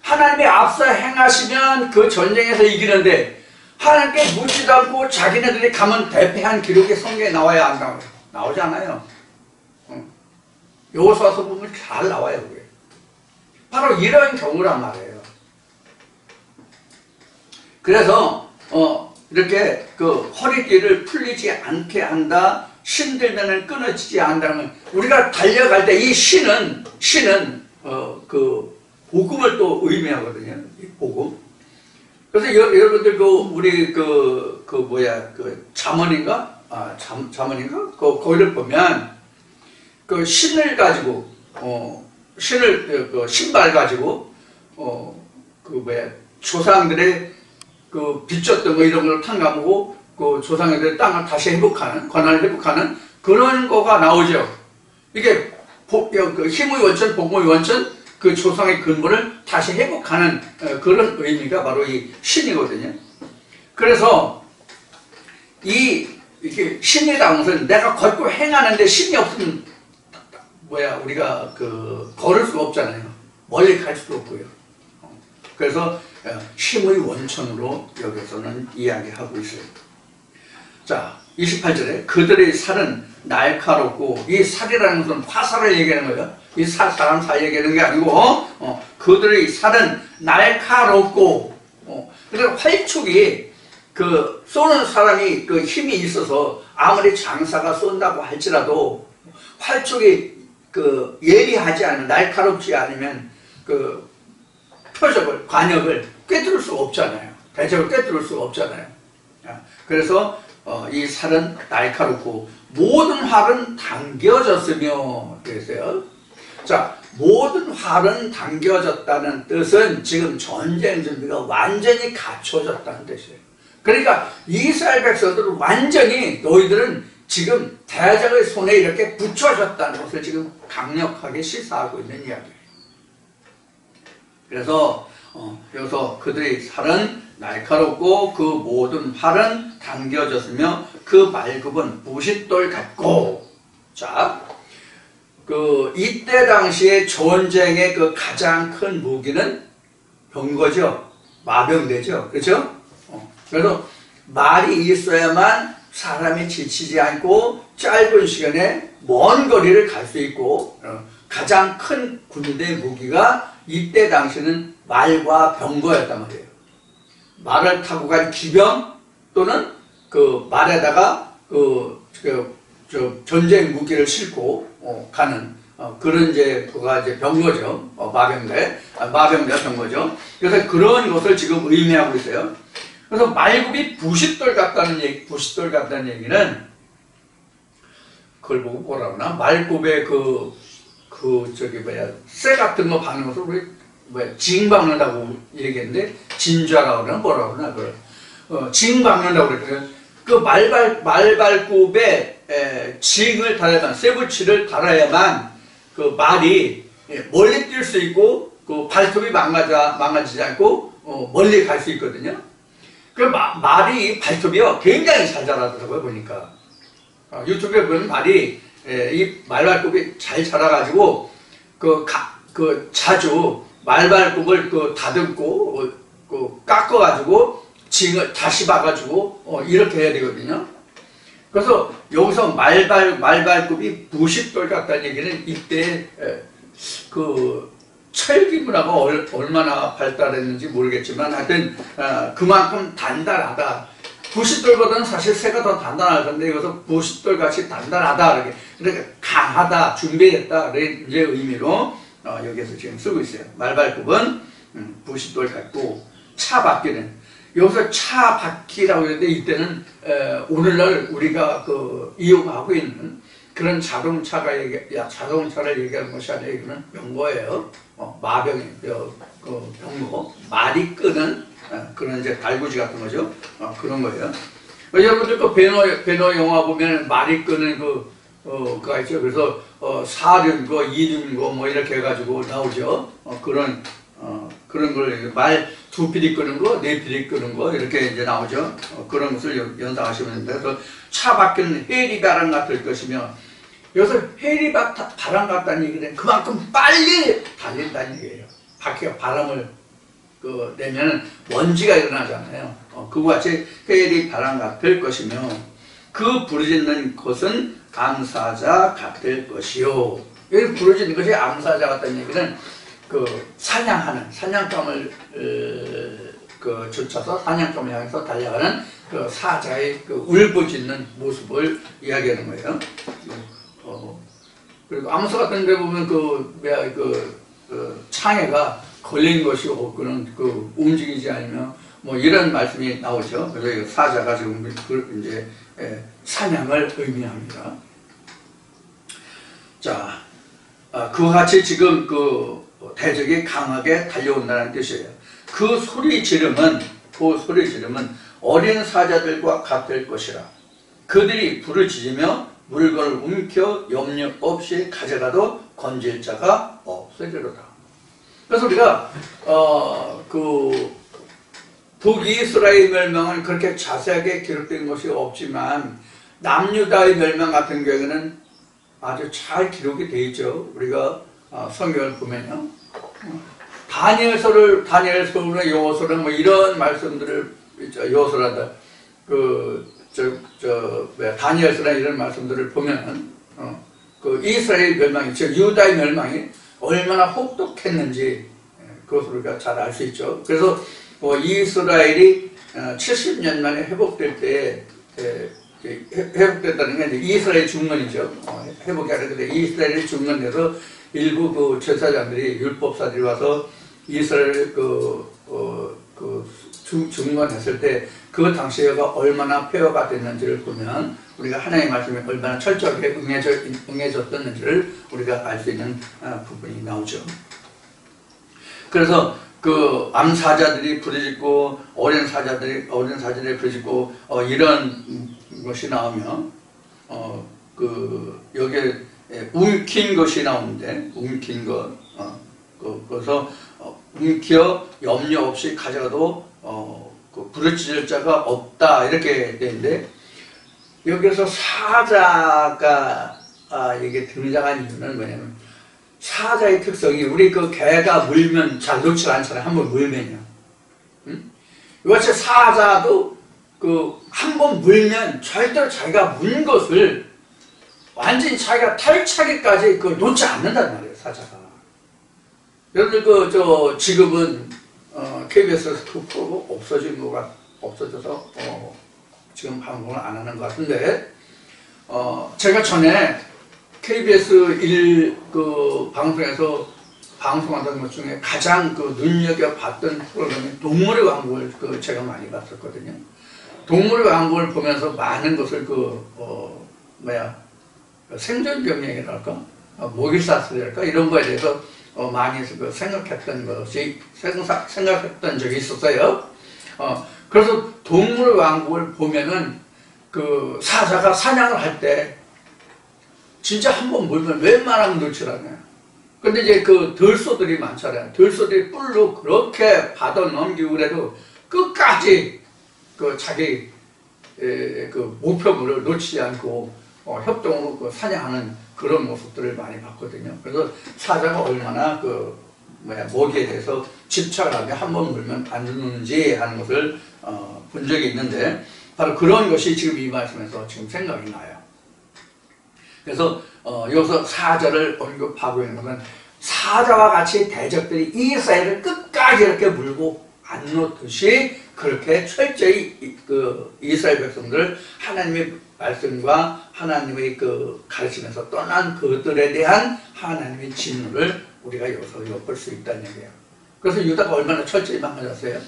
하나님이 앞서 행하시면 그 전쟁에서 이기는데 하나님께 묻지도 않고 자기네들이 가면 대패한 기록이 성경에 나와야 안 나와요? 나오지 않아요. 여호수아서 보면 잘 나와요. 그게. 바로 이런 경우란 말이에요. 그래서 이렇게 그 허리띠를 풀리지 않게 한다, 신들면은 끊어지지 않는다는, 우리가 달려갈 때 이 신은 그 복음을 또 의미하거든요. 이 복음. 그래서 여러분들 우리 잠언인가? 잠언인가? 거기를 보면 그 신을 가지고 신발 가지고 조상들의 그 빚졌던 거 이런 걸 탕감하고 그 조상들의 땅을 다시 회복하는, 권한을 회복하는 그런 거가 나오죠. 이게 힘의 원천, 복음의 원천, 그 조상의 근본을 다시 회복하는 그런 의미가 바로 이 신이거든요. 그래서 이렇게 신이라는 것은 내가 걷고 행하는데 신이 없으면 우리가 걸을 수가 없잖아요. 멀리 갈 수도 없고요. 그래서 힘의 원천으로 여기서는 이야기하고 있어요. 자, 28절에 그들의 살은 날카롭고, 이 살이라는 것은 화살을 얘기하는 거예요. 이 사람 살 얘기하는 게 아니고 그들의 살은 날카롭고, 그래서 활축이 쏘는 사람이 그 힘이 있어서 아무리 장사가 쏜다고 할지라도 활축이 예리하지 않은, 날카롭지 않으면 표적을, 관역을 꿰뚫을 수가 없잖아요. 대적을 꿰뚫을 수가 없잖아요. 그래서 이 살은 날카롭고 모든 활은 당겨졌으며 그랬어요. 자, 모든 활은 당겨졌다는 뜻은 지금 전쟁 준비가 완전히 갖춰졌다는 뜻이에요. 그러니까 이스라엘 백성들은 완전히 너희들은 지금 대적의 손에 이렇게 붙여졌다는 것을 지금 강력하게 시사하고 있는 이야기예요. 그래서 여기서 그들의 살은 날카롭고 그 모든 활은 당겨졌으며 그 발굽은 부싯돌 같고. 자, 이때 당시에 전쟁의 가장 큰 무기는 병거죠. 마병대죠. 그렇죠? 그래서 말이 있어야만 사람이 지치지 않고 짧은 시간에 먼 거리를 갈 수 있고, 가장 큰 군대 무기가 이때 당시는 말과 병거였단 말이에요. 말을 타고 간 기병 또는 말에다가 전쟁 무기를 싣고 가는 그런 그가 이제 병거죠. 마병대 병거죠. 그래서 그런 것을 지금 의미하고 있어요. 그래서 말굽이 부싯돌 같다는 얘기는 그걸 보고 뭐라 그러나, 말굽에 쇠 같은 거 박는 것을 우리 징 박는다고 얘기했는데, 진좌라고 그러나 뭐라고 그러나 징 박는다고 그랬거든요. 그 말발굽에 징을 달아야만, 쇠붙이를 달아야만 그 말이 멀리 뛸 수 있고 그 발톱이 망가지지 않고 멀리 갈 수 있거든요. 그 말이 발톱이요 굉장히 잘 자라더라고요. 보니까 유튜브에 보면 말이 이 말발굽이 잘 자라가지고 자주 말발굽을 다듬고 깎아가지고 징을 다시 박아주고 이렇게 해야 되거든요. 그래서 여기서 말발굽이 부싯돌 같다는 얘기는 이때 철기 문화가 얼마나 발달했는지 모르겠지만 하여튼 그만큼 단단하다. 부싯돌보다는 사실 새가 더 단단할 텐데 이것은 부싯돌 같이 단단하다. 이렇게. 그러니까 강하다, 준비했다. 이제 의미로 여기에서 지금 쓰고 있어요. 말발굽은 부싯돌 같고 차바퀴는 여기서 차바퀴라고 했는데 이때는 오늘날 우리가 이용하고 있는 그런 자동차를 얘기하는 것이 아니라 이거는 병거예요. 마병이에요. 병거. 말이 끄는 그런 이제 달구지 같은 거죠. 그런 거예요. 여러분들 배너 영화 보면 말이 끄는 그가 있죠. 그래서 사륜거, 이륜거 뭐 이렇게 해가지고 나오죠. 그런 걸 말 2피리 끄는 거, 4피리 끄는 거 이렇게 이제 나오죠. 그런 것을 연상하시면 됩니다. 그래서 차 바퀴는 해리바람 같을 것이며 여기서 해리바람 같다는 얘기는 그만큼 빨리 달린다는 얘기예요. 바퀴가 바람을 내면 먼지가 일어나잖아요. 그와 같이 해리바람 같을 것이며 그 부르짖는 것은 암사자 같을 것이요. 여기 부르짖는 것이 암사자 같다는 얘기는 사냥하는 사냥감을 쫓아서 사냥감을 향해서 달려가는 사자의 울부짖는 모습을 이야기하는 거예요. 그리고 암사 같은 데 보면 창에가 걸린 것이 없고는 움직이지 않으며 뭐 이런 말씀이 나오죠. 그래서 사자가 지금 이제 사냥을 의미합니다. 자, 그와 같이 지금 대적이 강하게 달려온다는 뜻이에요. 그 소리 지름은 어린 사자들과 같을 것이라. 그들이 부르짖으며 물건을 움켜 염려 없이 가져가도 건질 자가 없으리로다. 그래서 우리가 북이스라엘 멸망은 그렇게 자세하게 기록된 것이 없지만 남유다의 멸망 같은 경우에는 아주 잘 기록이 되어 있죠. 우리가 성경을 보면요. 다니엘서나 여호서나 뭐 이런 말씀들을 여호서란다. 다니엘서나 이런 말씀들을 보면은 이스라엘 멸망이, 즉 유다의 멸망이 얼마나 혹독했는지 그것을 우리가 잘 알 수 있죠. 그래서 이스라엘이 70년 만에 회복될 때 회복됐다는 게 이스라엘 중건이죠. 회복이 하는데 이스라엘이 중건돼서 일부 제사장들이 율법사들이 와서 이스라엘 중건했을 때 그 당시에가 얼마나 폐허가 됐는지를 보면 우리가 하나님의 말씀에 얼마나 철저하게 응해졌었는지를 우리가 알 수 있는 부분이 나오죠. 그래서 암사자들이 부르짖고 어린 사자들이 부르짖고 이런 것이 나오면 여기에 움킨 것이 나오는데 움킨 것 그래서 움켜 염려 없이 가져가도 부르짖을 자가 없다 이렇게 되는데 여기서 사자가 이게 등장한 이유는 뭐냐면 사자의 특성이 우리 개가 물면 잘 놓지 않잖아요. 한번 물면요. 이것이 사자도 한 번 물면 절대로 자기가 문 것을 완전히 자기가 탈차기까지 놓지 않는단 말이에요. 사자가. 여러분들 지금은 KBS에서 그 프로가 없어져서 지금 방송을 안 하는 것 같은데 제가 전에 KBS 방송에서 방송하던 것 중에 가장 눈여겨봤던 프로그램이 동물의 왕국을 제가 많이 봤었거든요. 동물의 왕국을 보면서 많은 것을 생존경영이랄까 모기사슬이랄까 이런 거에 대해서 많이 생각했던 적이 있었어요. 그래서 동물의 왕국을 보면은 사자가 사냥을 할 때 진짜 한번 물면 웬만하면 놓질 않아요. 근데 이제 들소들이 많잖아요. 들소들이 뿔로 그렇게 받아 넘기고 그래도 끝까지 자기 목표물을 놓치지 않고 협동으로 사냥하는 그런 모습들을 많이 봤거든요. 그래서 사자가 얼마나 모기에 대해서 집착하게 한번 물면 안 죽는지 하는 것을 본 적이 있는데 바로 그런 것이 지금 이 말씀에서 지금 생각이 나요. 그래서 여기서 사자를 언급하고 있는 것은 사자와 같이 대적들이 이스라엘을 끝까지 이렇게 물고 안 놓듯이 그렇게 철저히 그 이스라엘 백성들을 하나님의 말씀과 하나님의 그 가르침에서 떠난 그들에 대한 하나님의 진노를 우리가 여기서 엿볼 수 있다는 얘기예요. 그래서 유다가 얼마나 철저히 망가졌어요?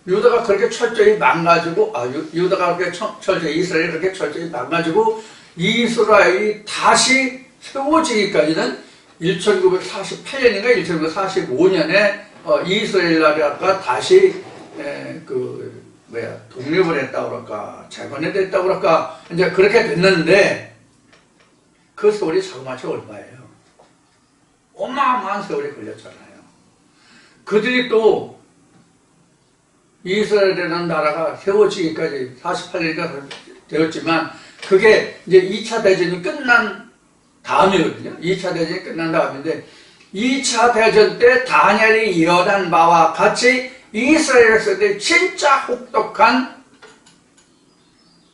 유다가 그렇게 철저히 망가지고, 유다가 그렇게 철저히, 이스라엘이 그렇게 철저히 망가지고, 이스라엘이 다시 세워지기까지는 1948년인가 1945년에 이스라엘 나라가 다시 독립을 했다고 그럴까, 재건이 됐다고 그럴까, 이제 그렇게 됐는데, 그 세월이 자그마치 얼마예요? 어마어마한 세월이 걸렸잖아요. 그들이 또 이스라엘이라는 나라가 세워지기까지 48년이 되었지만, 그게 이제 2차 대전이 끝난 다음이거든요. 2차 대전이 끝난 다음인데, 2차 대전 때 다니엘이 예언한 바와 같이 이스라엘에서 진짜 혹독한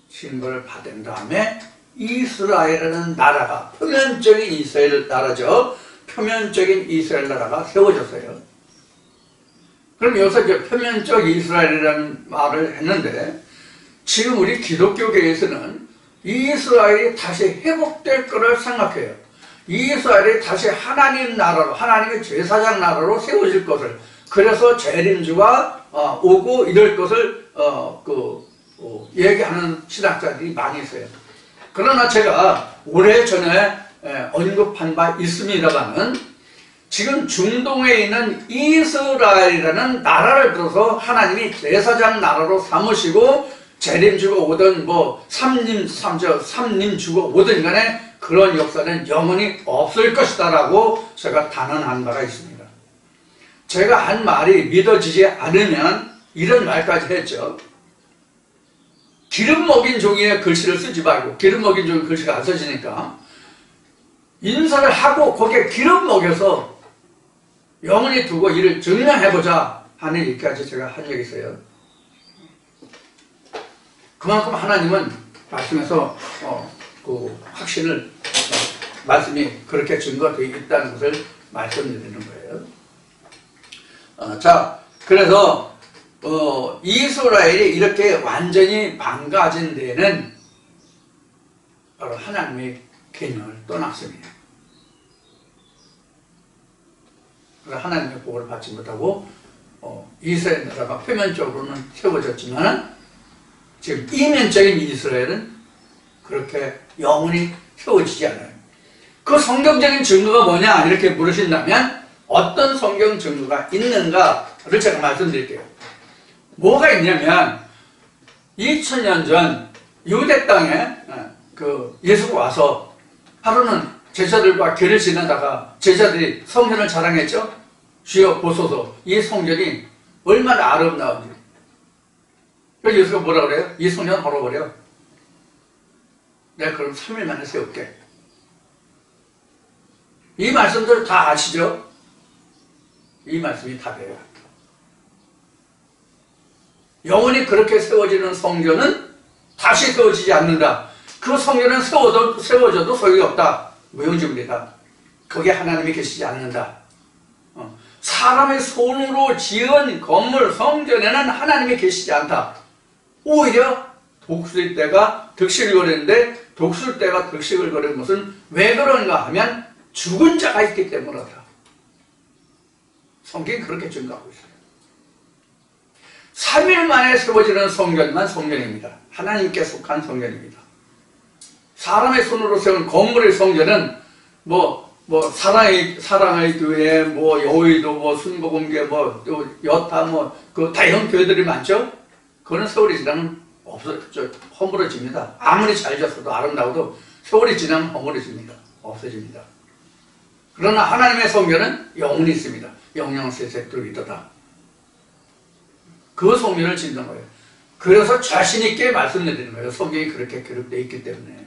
징벌을 받은 다음에 이스라엘이라는 나라가, 표면적인 이스라엘 나라죠. 표면적인 이스라엘 나라가 세워졌어요. 그럼 여기서 이제 표면적 이스라엘이라는 말을 했는데, 지금 우리 기독교계에서는 이스라엘이 다시 회복될 거를 생각해요. 이스라엘이 다시 하나님 나라로, 하나님의 제사장 나라로 세워질 것을, 그래서 재림주가 오고 이럴 것을 얘기하는 신학자들이 많이 있어요. 그러나 제가 오래전에 언급한 바 있습니다만은, 지금 중동에 있는 이스라엘이라는 나라를 들어서 하나님이 제사장 나라로 삼으시고 재림주가 오든 삼림주가 오든 간에 그런 역사는 영원히 없을 것이다 라고 제가 단언한 바가 있습니다. 제가 한 말이 믿어지지 않으면 이런 말까지 했죠. 기름 먹인 종이의 글씨를 쓰지 말고, 기름 먹인 종이 글씨가 안 써지니까 인사를 하고 거기에 기름 먹여서 영원히 두고 이를 증명해보자 하는 얘기까지 제가 한 적이 있어요. 그만큼 하나님은 말씀에서 그 확신을, 말씀이 그렇게 증거되어 있다는 것을 말씀드리는 거예요. 자, 그래서 이스라엘이 이렇게 완전히 망가진 데는 바로 하나님의 계명을 떠났습니다. 그래서 하나님의 복을 받지 못하고 이스라엘 나라가 표면적으로는 세워졌지만 지금 이면적인 이스라엘은 그렇게 영원히 세워지지 않아요. 그 성경적인 증거가 뭐냐 이렇게 물으신다면 어떤 성경 증거가 있는가를 제가 말씀드릴게요. 뭐가 있냐면 2000년 전 유대 땅에 그 예수가 와서 하루는 제자들과 길을 지나다가 제자들이 성전을 자랑했죠. 주여 보소서, 이 성전이 얼마나 아름다운지. 그래서 예수가 뭐라 그래요? 이 성전 헐어버려. 내가 그럼 3일 만에 세울게. 이 말씀들 다 아시죠? 이 말씀이 답이에요. 영원히 그렇게 세워지는 성전은 다시 세워지지 않는다. 그 성전은 세워져도 소용이 없다. 무용지물이다. 거기에 하나님이 계시지 않는다. 사람의 손으로 지은 건물 성전에는 하나님이 계시지 않다. 오히려 독수리 떼가 득식을 거리는데, 독수리 떼가 득식을 거리는 것은 왜 그런가 하면 죽은 자가 있기 때문이다. 성경이 그렇게 증거하고 있어요. 3일 만에 세워지는 성전만 성전입니다. 하나님께 속한 성전입니다. 사람의 손으로 세운 건물의 성전은 사랑의 교회, 여의도, 순복음교회, 또 여타, 그 다형 교회들이 많죠? 그거는 세월이 지나면 허물어집니다. 아무리 잘 졌어도 아름다워도 세월이 지나면 허물어집니다. 없어집니다. 그러나 하나님의 성전은 영원히 있습니다. 영영세세토록 있도다. 그 성전을 짓는 거예요. 그래서 자신있게 말씀드리는 거예요. 성경이 그렇게 기록되어 있기 때문에.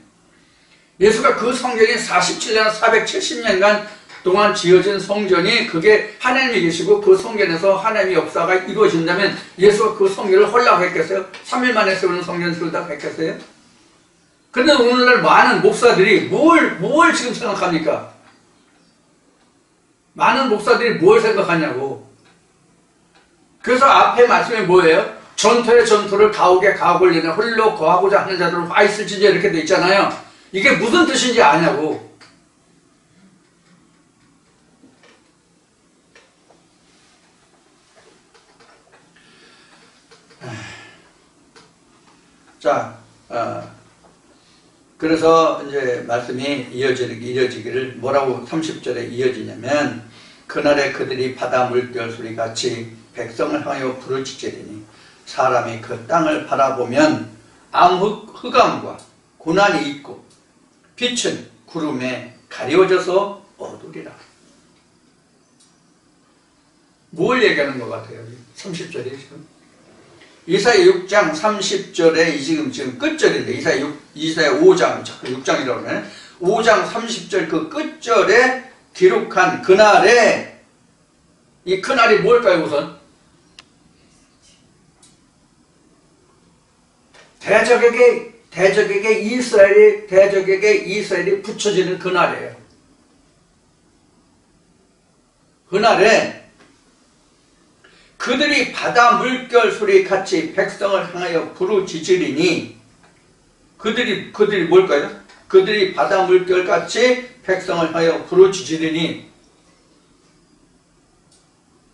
예수가 그 성전이 47년 470년간 동안 지어진 성전이 그게 하나님이 계시고 그 성전에서 하나님의 역사가 이루어진다면 예수가 그 성전을 헐라고 했겠어요? 3일 만에 세우는 성전을 세우다고 했겠어요? 그런데 오늘날 많은 목사들이 뭘 지금 생각합니까? 많은 목사들이 뭘 생각하냐고. 그래서 앞에 말씀이 뭐예요? 전토에 전토를 가옥에 가옥을 내는 홀로 거하고자 하는 자들은 화 있을지니 이렇게 돼 있잖아요. 이게 무슨 뜻인지 아냐고. 자, 그래서 이제 말씀이 이어지기를 뭐라고 30절에 이어지냐면, 그날에 그들이 바다 물결 소리 같이 백성을 향하여 부르짖으리니 사람이 그 땅을 바라보면 흑암과 고난이 있고 빛은 구름에 가려져서 어두리라. 뭘 얘기하는 것 같아요? 30절에 지금 이사야 6장 30절에 지금 끝절인데, 이사야 5장, 자꾸 6장이라고 그러네. 5장 30절 그 끝절에 기록한 그날에, 이 그날이 뭘까요? 우선 대적에게 이스라엘이 붙여지는 그날이에요. 그날에 그들이 바다 물결 소리 같이 백성을 향하여 부르짖으리니, 그들이 뭘까요? 그들이 바다 물결 같이 백성을 향하여 부르짖으리니,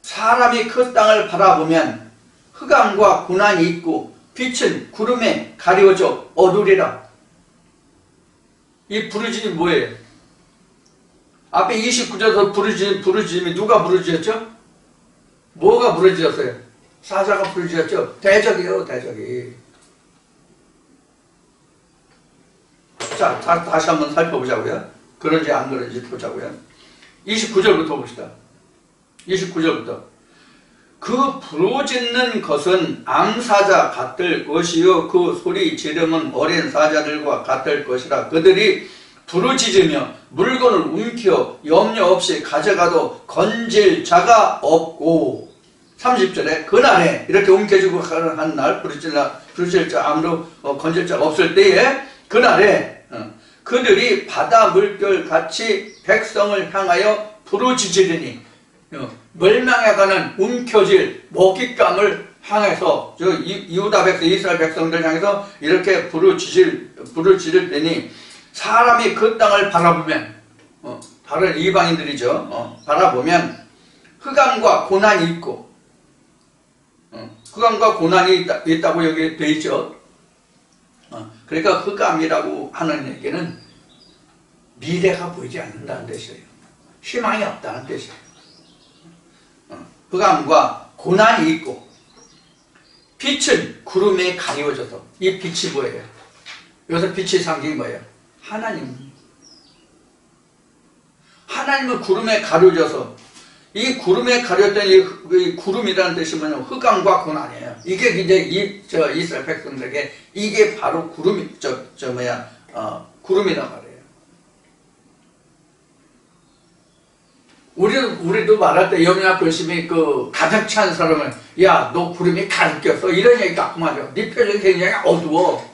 사람이 그 땅을 바라보면 흑암과 고난이 있고 빛은 구름에 가려져 어두리라. 이 부르짖음이 뭐예요? 앞에 29절에서 부르짖음이 누가 부르짖었죠? 뭐가 부르짖었어요? 사자가 부르짖었죠? 대적이요, 대적이. 자, 다시 한번 살펴보자고요. 그런지 안 그런지 보자고요. 29절부터 봅시다. 29절부터. 그 부르짖는 것은 암사자 같을 것이요 그 소리 지름은 어린 사자들과 같을 것이라. 그들이 부르짖으며 물건을 움켜 염려 없이 가져가도 건질 자가 없고. 30절에 그날에 이렇게 움켜쥐고 한 날 부르짖을 자 아무도 건질 자가 없을 때에, 그날에 그들이 바다 물결 같이 백성을 향하여 부르짖으리니, 멸망해가는 움켜질 먹잇감을 향해서, 이후다 백성 이스라엘 백성들 향해서 이렇게 부르짖을 때니, 사람이 그 땅을 바라보면, 다른 이방인들이죠. 바라보면 흑암과 고난이 있고, 흑암과 고난이 있다고 여기 돼 있죠. 그러니까 흑암이라고 하는 얘기는 미래가 보이지 않는다는 뜻이에요. 희망이 없다는 뜻이에요. 흑암과 고난이 있고 빛은 구름에 가리워져서, 이 빛이 뭐예요? 여기서 빛의 상징이 뭐예요? 하나님은 구름에 가려져서, 이 구름에 가렸던 이 구름이라는 뜻이 뭐냐면 흑암과 고난이에요. 이게 이제 이스라엘 백성들에게 이게 바로 구름이란 말이에요. 우리도 말할 때 염려 근심이 가득 찬 사람은, 야, 너 구름이 가득 꼈어, 이런 얘기 가끔 하죠. 네 표정이 굉장히 어두워.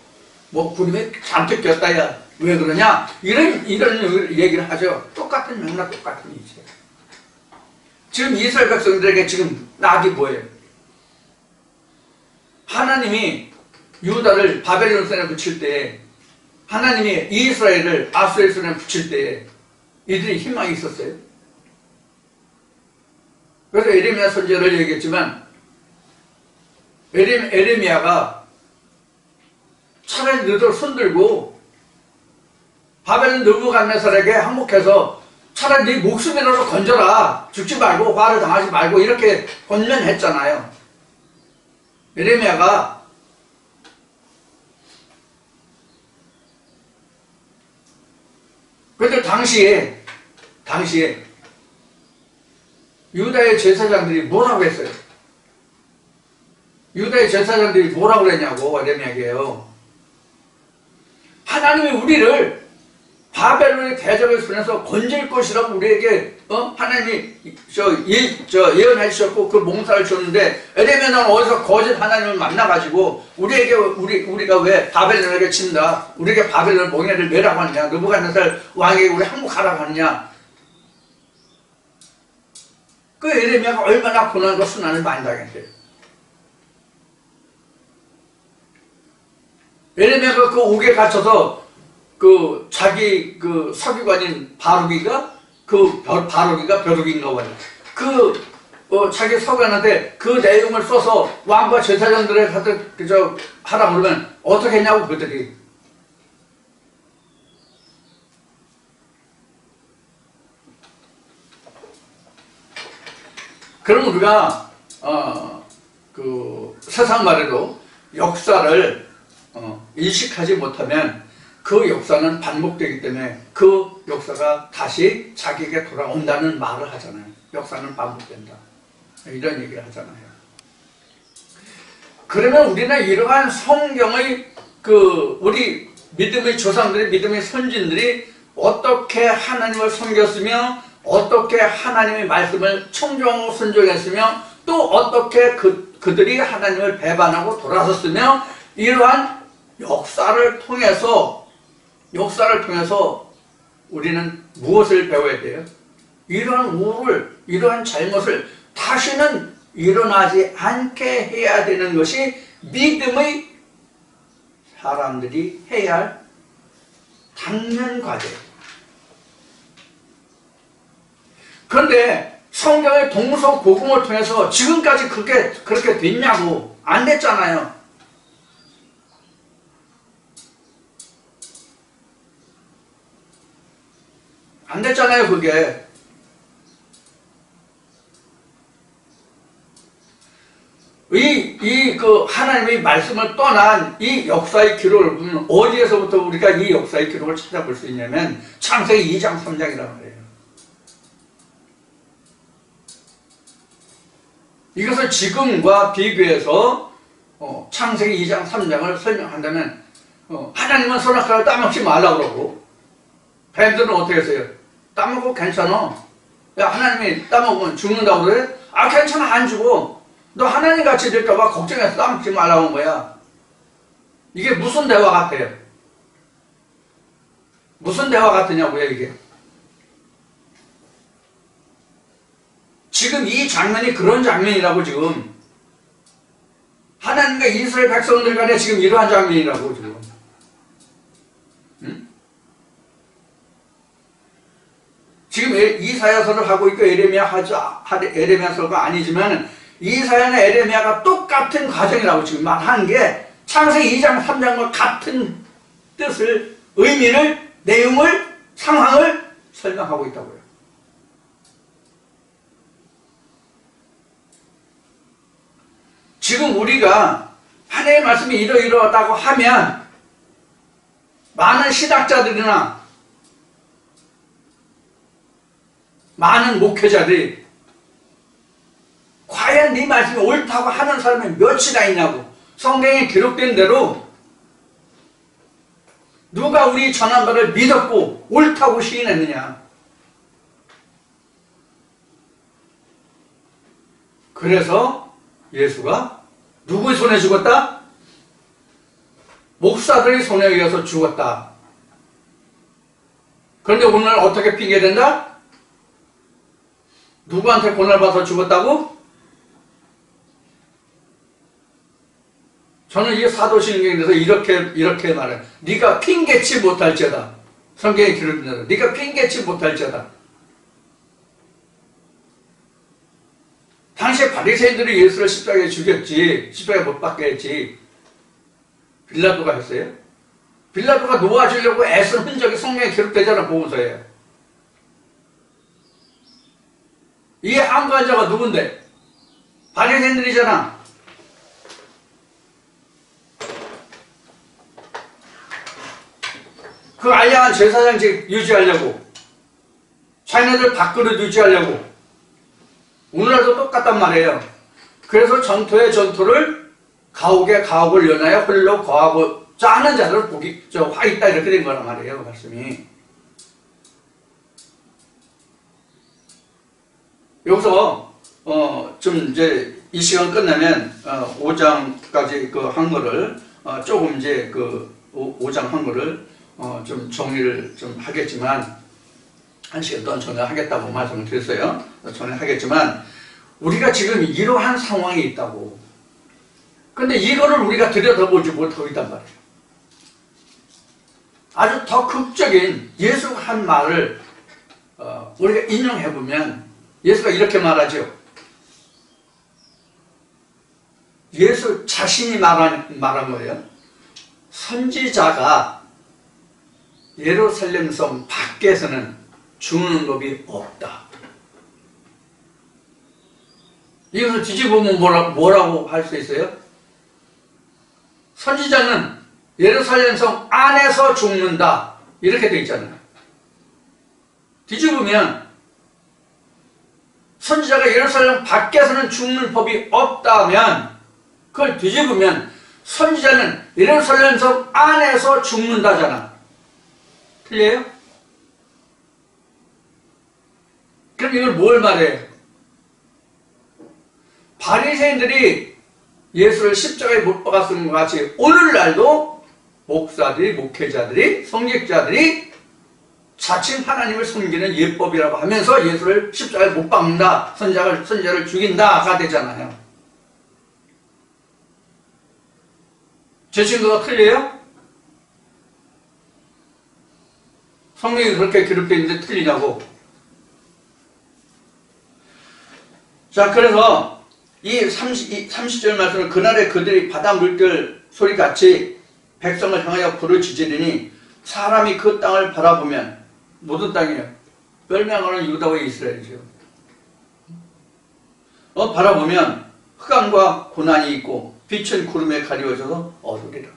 뭐 구름이 잔뜩 꼈다, 야, 왜 그러냐? 이런 얘기를 하죠. 똑같은 맥락, 똑같은 이치예요. 지금 이스라엘 백성들에게 지금 낙이 뭐예요? 하나님이 유다를 바벨론 손에 붙일 때, 하나님이 이스라엘을 아수르 손에 붙일 때 이들이 희망이 있었어요. 그래서 에레미야 선지자를 얘기했지만, 에레미야가 차라리 너희들 손들고 바벨론 느부갓네살에게 항복해서 차라리 네 목숨이라도 건져라, 죽지 말고 화를 당하지 말고, 이렇게 권면했잖아요. 에레미야가. 그런데 당시에 유다의 제사장들이 뭐라고 했어요? 유다의 제사장들이 뭐라고 그랬냐고, 에레미야에게요. 하나님이 우리를 바벨론의 대적의 손에서 건질 것이라고 우리에게 하나님이 예언해 주셨고 그 몽사를 줬는데, 에레미야는 어디서 거짓 하나님을 만나가지고 우리가 왜 바벨론에게 친다, 우리에게 바벨론 몽해를 내라고 하느냐, 느부갓네살 왕에게 우리 항복하라고 하느냐. 그 에레미야가 얼마나 고난과 순환을 많이 당했대요. 에레미야가 그 옥에 갇혀서 그 자기 그 서기관인 바룩이가 바룩이가 벼룩인가 봐요. 자기 서기관한테 그 내용을 써서 왕과 제사장들에 가서 그저 하라 그러면 어떻게 했냐고 그들이. 그럼 우리가 그 세상 말에도 역사를 인식하지 못하면 그 역사는 반복되기 때문에 그 역사가 다시 자기에게 돌아온다는 말을 하잖아요. 역사는 반복된다. 이런 얘기를 하잖아요. 그러면 우리는 이러한 성경의 우리 믿음의 조상들이, 믿음의 선진들이 어떻게 하나님을 섬겼으며 어떻게 하나님의 말씀을 청정하고 순종했으며 또 어떻게 그들이 하나님을 배반하고 돌아섰으며 이러한 역사를 통해서 우리는 무엇을 배워야 돼요? 이러한 우를, 이러한 잘못을 다시는 일어나지 않게 해야 되는 것이 믿음의 사람들이 해야 할 당면 과제예요. 그런데 성경의 동서고금을 통해서 지금까지 그렇게 됐냐고. 안 됐잖아요. 안 됐잖아요, 그게. 하나님의 말씀을 떠난 이 역사의 기록을 보면 어디에서부터 우리가 이 역사의 기록을 찾아볼 수 있냐면 창세기 2장 3장이란 말이에요. 이것을 지금과 비교해서 창세기 2장 3장을 설명한다면 하나님은 선악과를 따먹지 말라고 그러고 뱀들은 어떻게 했어요? 따먹고 괜찮아. 야, 하나님이 따먹으면 죽는다고 그래? 아, 괜찮아, 안 죽어. 너 하나님 같이 될까봐 걱정해서 따먹지 말라고 한 거야. 이게 무슨 대화 같아요? 무슨 대화 같으냐고요, 이게? 지금 이 장면이 그런 장면이라고, 지금. 하나님과 이스라엘 백성들 간에 지금 이러한 장면이라고, 지금. 응? 지금 이사야서를 하고 있고 에레미야서가 아니지만 이사야나 에레미야가 똑같은 과정이라고 지금 말하는 게 창세기 2장 3장과 같은 뜻을, 의미를, 내용을, 상황을 설명하고 있다고요. 지금 우리가 하나님의 말씀이 이러이러하다고 하면 많은 신학자들이나 많은 목회자들이 과연 네 말씀이 옳다고 하는 사람이 몇이나 있냐고. 성경에 기록된 대로 누가 우리 전한 바를 믿었고 옳다고 시인했느냐. 그래서 예수가 누구의 손에 죽었다? 목사들의 손에 의해서 죽었다. 그런데 오늘 어떻게 핑계댄다? 누구한테 고난을 받아서 죽었다고? 저는 이 사도신경에 대해서 이렇게 말해요. 네가 핑계치 못할지어다. 성경에 기록된 대로 네가 핑계치 못할지어다. 당시에 바리새인들이 예수를 십자가에 죽였지. 십자가에 못 박게 했지. 빌라도가 했어요. 빌라도가 놓아주려고 애쓴 흔적이 성경에 기록되잖아, 보고서에. 이 항거한 자가 누군데? 바리새인들이잖아. 그 알량한 제사장직 유지하려고, 자기네들 밥그릇 유지하려고. 오늘날도 똑같단 말이에요. 그래서 전토에 전토를, 가옥에 가옥을 연하여 홀로 거하고자 하는 자들을 화 있다, 이렇게 된 거란 말이에요, 말씀이. 여기서 좀 이제 이 시간 끝나면 5장까지 그 한 거를 조금 이제 그 5장 한 거를 좀 정리를 좀 하겠지만, 한 시간 동안 전화하겠다고 말씀을 드렸어요. 전화하겠지만 우리가 지금 이러한 상황에 있다고. 근데 이거를 우리가 들여다보지 못하고 있단 말이에요. 아주 더 극적인 예수가 한 말을 우리가 인용해보면 예수가 이렇게 말하죠. 예수 자신이 말한 거예요. 선지자가 예루살렘 성 밖에서는 죽는 법이 없다. 이것을 뒤집으면 뭐라고 할 수 있어요? 선지자는 예루살렘 성 안에서 죽는다. 이렇게 되어 있잖아요. 뒤집으면 선지자가 예루살렘 밖에서는 죽는 법이 없다면, 그걸 뒤집으면 선지자는 예루살렘 성 안에서 죽는다잖아. 틀려요? 그럼 이걸 뭘 말해요? 바리새인들이 예수를 십자가에 못 박았은 것 같이 오늘날도 목사들이, 목회자들이, 성직자들이 자칭 하나님을 섬기는 예법이라고 하면서 예수를 십자가에 못 박는다, 선지자를 죽인다가 되잖아요. 제 친구가 틀려요? 성경이 그렇게 기록되어 있는데 틀리냐고. 자, 그래서 이 30절 말씀은 그날에 그들이 바다 물결 소리같이 백성을 향하여 부르짖으리니 사람이 그 땅을 바라보면, 모든 땅이에요. 멸망하는 유다와 이스라엘이죠. 바라보면 흑암과 고난이 있고 빛은 구름에 가리워져서 어두리라.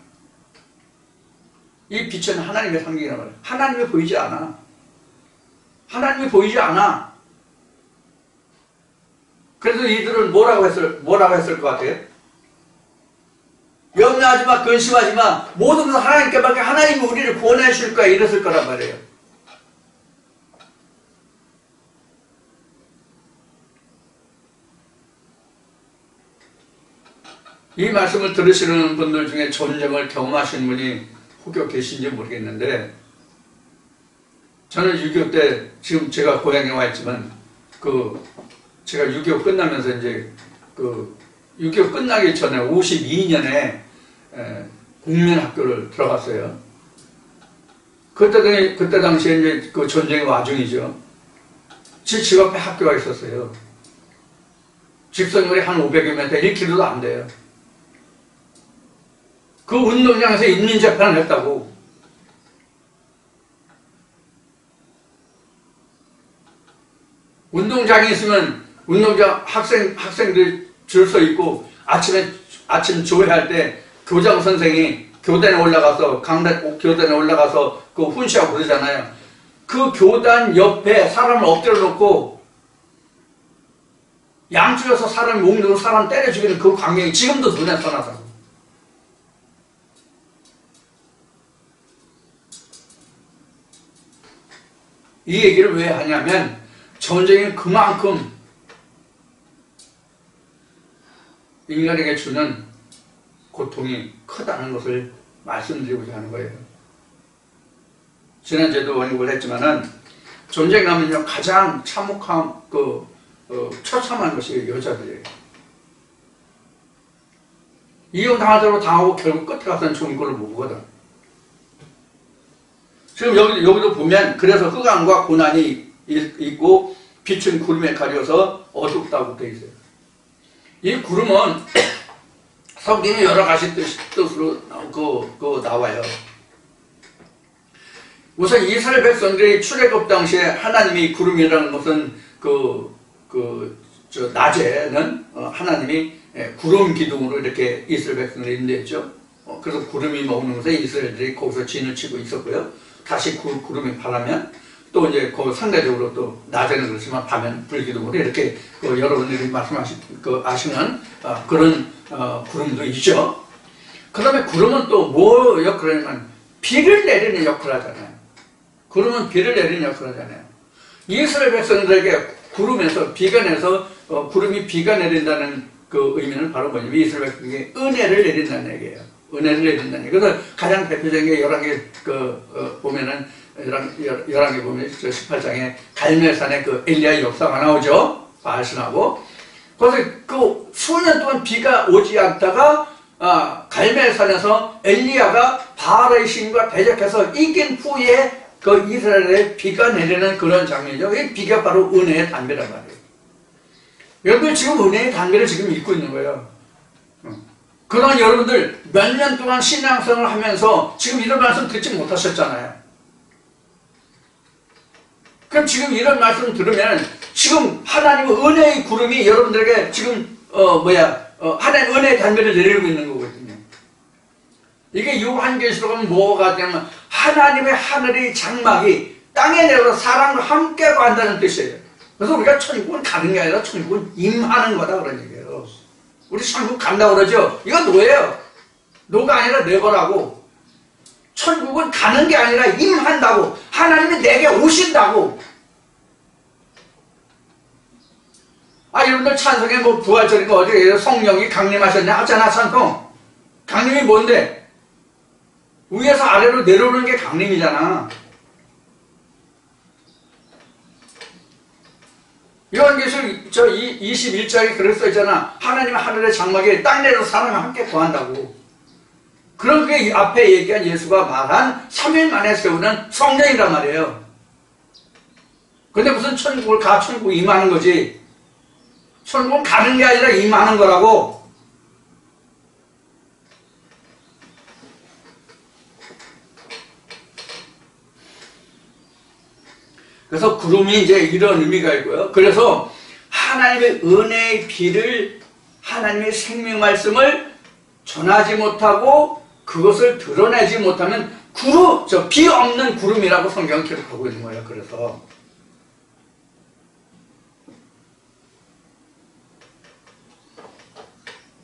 이 빛은 하나님의 상징이란 말이에요. 하나님이 보이지 않아. 하나님이 보이지 않아. 그래서 이들은 뭐라고 했을 것 같아요? 염려하지 마, 근심하지 마. 모든 것은 하나님께밖에, 하나님이 우리를 구원해 줄 거야. 이랬을 거란 말이에요. 이 말씀을 들으시는 분들 중에 전쟁을 경험하신 분이 혹여 계신지 모르겠는데, 저는 6.25 때, 지금 제가 고향에 와 있지만, 제가 6.25 끝나면서 이제 6.25 끝나기 전에 52년에 국민학교를 들어갔어요. 그때 당시에 이제 그 전쟁의 와중이죠. 집 앞에 학교가 있었어요. 직선거리 한 500여 m, 1km도 안 돼요. 그 운동장에서 인민재판을 했다고. 운동장에 있으면 운동장 학생들이 줄 서 있고 아침 조회할 때 교장 선생이 교단에 올라가서 교단에 올라가서 그 훈시하고 그러잖아요. 그 교단 옆에 사람을 엎드려 놓고 양쪽에서 사람이 목으로 사람 때려 죽이는 그 광경이 지금도 눈에 선하다고. 이 얘기를 왜 하냐면 전쟁이 그만큼 인간에게 주는 고통이 크다는 것을 말씀드리고자 하는 거예요. 지난주에도 언급을 했지만은 전쟁 하면요 가장 참혹한 처참한 것이 여자들이에요. 이용당하도록 당하고 결국 끝에 가서는 좋은 꼴을 못 보거든. 지금 여기도 보면 그래서 흑암과 고난이 있고 빛은 구름에 가려서 어둡다고 되어 있어요. 이 구름은 성경에 여러 가지 뜻으로 나와요. 우선 이스라엘 백성들이 출애굽 당시에 하나님이 구름이라는 것은 낮에는 하나님이 구름 기둥으로 이렇게 이스라엘 백성들을 인도했죠. 그래서 구름이 머무는곳에 이스라엘들이 거기서 진을 치고 있었고요. 다시 구름이 바라면 또 이제 상대적으로 또 낮에는 그렇지만 밤에는 불기둥으로 이렇게 여러분들이 아시는 그런 구름도 있죠. 그 다음에 구름은 또 뭐 역할을 하냐면 비를 내리는 역할을 하잖아요. 구름은 비를 내리는 역할을 하잖아요. 이스라엘 백성들에게 구름에서 비가 내서 구름이 비가 내린다는 그 의미는 바로 뭐냐면 이스라엘 백성에게 은혜를 내린다는 얘기예요. 은혜를 내린다는 얘기. 그래서 가장 대표적인 게 열왕기 보면은 보면 18장에 갈멜산에 엘리야의 역사가 나오죠. 바알신하고 그래서 그 수년 동안 비가 오지 않다가 갈멜산에서 엘리야가 바알의 신과 대적해서 이긴 후에 그 이스라엘에 비가 내리는 그런 장면이죠. 이 비가 바로 은혜의 단비란 말이에요. 여러분들 지금 은혜의 단비를 지금 읽고 있는 거예요. 그동안 여러분들 몇 년 동안 신앙생활을 하면서 지금 이런 말씀 듣지 못하셨잖아요. 그럼 지금 이런 말씀 들으면 지금 하나님의 은혜의 구름이 여러분들에게 지금 하나님 은혜의 단비를 내리고 있는 거거든요. 이게 요한계시록 하면 뭐가 되냐면 하나님의 하늘의 장막이 땅에 내려서 사람과 함께 한다는 뜻이에요. 그래서 우리가 천국은 가는 게 아니라 천국은 임하는 거다 그런 얘기예요. 우리 천국 간다고 그러죠. 이건 노예요. 노가 아니라 네버라고. 천국은 가는 게 아니라 임한다고. 하나님이 내게 오신다고. 여러분들 찬송에 뭐 부활절인가 어디 성령이 강림하셨냐 하잖아. 찬송. 강림이 뭔데? 위에서 아래로 내려오는 게 강림이잖아. 요한계시록 21장에 그랬어 있잖아. 하나님 하늘의 장막에 땅 내려서 사람과 함께 거한다고. 그런 게 앞에 얘기한 예수가 말한 3일 만에 세우는 성령이란 말이에요. 근데 무슨 천국을 가 천국 임하는 거지. 천국은 가는 게 아니라 임하는 거라고. 그래서 구름이 이제 이런 의미가 있고요. 그래서 하나님의 은혜의 비를, 하나님의 생명 말씀을 전하지 못하고 그것을 드러내지 못하면 비 없는 구름이라고 성경은 기록하고 있는 거예요. 그래서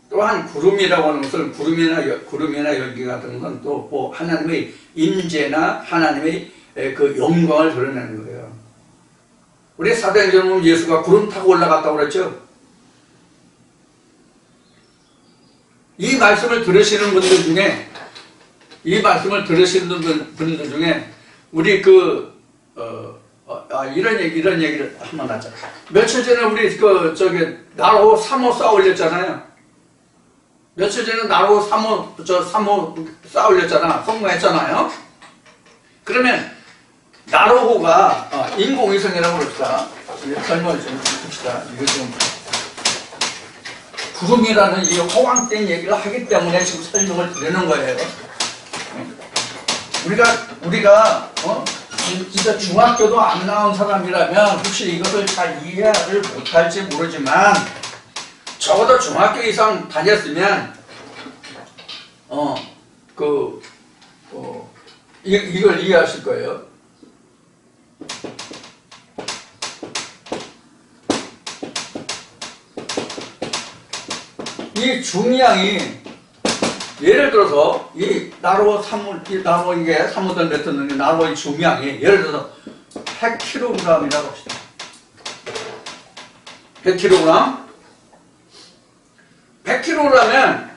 또한 구름이라고 하는 것을 구름이나 열기 같은 건 또 뭐 하나님의 임재나 하나님의 그 영광을 드러내는 거예요. 우리 사도행전 보면 예수가 구름 타고 올라갔다고 그랬죠. 이 말씀을 들으시는 분들 중에 우리 이런 얘기를 한번 하자. 며칠 전에 우리 나로 3호 쌓아 올렸잖아요. 며칠 전에 나로 3호 쌓아 올렸잖아. 성공했잖아요. 그러면 나로호가 인공위성이라고 그럽시다. 설명을 좀 봅시다. 이거 좀 구름이라는 이 허황된 얘기를 하기 때문에 지금 설명을 드리는 거예요. 우리가 진짜 중학교도 안 나온 사람이라면 혹시 이것을 잘 이해를 못할지 모르지만 적어도 중학교 이상 다녔으면 이걸 이해하실 거예요. 이 중량이 예를 들어서 이 나로 이게 3호던 뱉었는데 나로의 중량이 예를 들어서 100kg이라고 합시다. 100kg? 100kg라면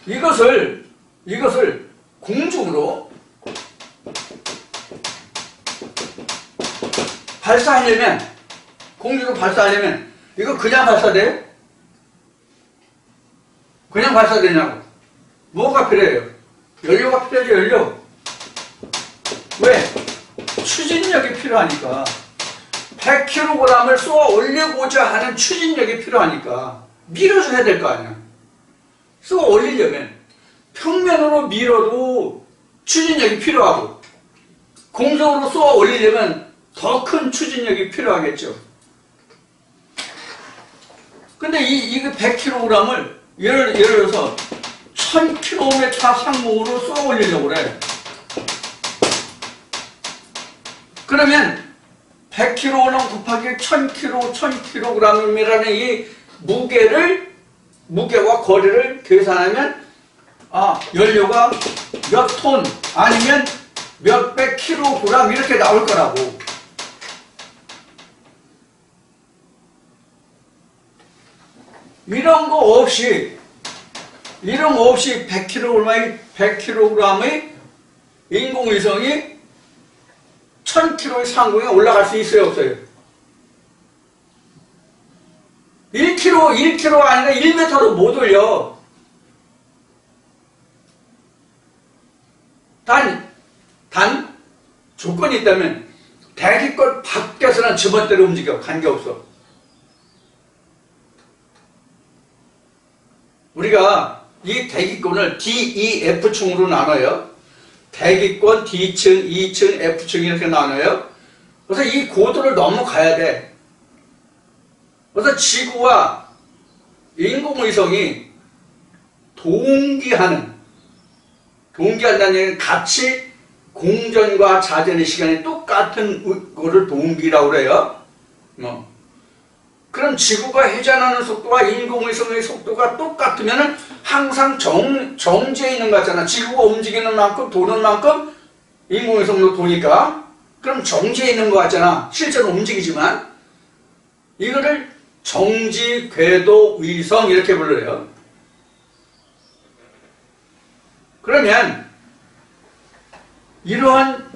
이것을 공중으로 공중으로 발사하려면 이거 그냥 발사돼요? 그냥 발사되냐고. 뭐가 필요해요? 연료가 필요하죠, 연료. 왜? 추진력이 필요하니까. 100kg을 쏘아 올리고자 하는 추진력이 필요하니까 밀어줘야 될 거 아니야. 쏘아 올리려면 평면으로 밀어도 추진력이 필요하고 공중으로 쏘아 올리려면 더 큰 추진력이 필요하겠죠. 근데 이거 100kg을 예를 들어서 1000km 상공으로 쏘아 올리려고 그래. 그러면 100kg 곱하기 1000kg이라는 이 무게와 거리를 계산하면 연료가 몇 톤 아니면 몇백 킬로그램 이렇게 나올 거라고. 이런 거 없이 100kg의 인공위성이 1000km의 상공에 올라갈 수 있어요, 없어요? 1km 아니라 1m도 못 올려. 단 조건이 있다면 대기권 밖에서는 지멋대로 움직여. 관계없어. 우리가 이 대기권을 D, E, F층으로 나눠요. 대기권 D층, E층, F층 이렇게 나눠요. 그래서 이 고도를 넘어가야 돼. 그래서 지구와 인공위성이 동기한다는 얘기는 같이 공전과 자전의 시간이 똑같은 거를 동기라고 그래요. 그럼 지구가 회전하는 속도와 인공위성의 속도가 똑같으면 항상 정지해 있는 거 같잖아. 지구가 움직이는 만큼 도는 만큼 인공위성도 도니까 그럼 정지해 있는 거 같잖아. 실제로 움직이지만 이거를 정지 궤도 위성 이렇게 불러요. 그러면 이러한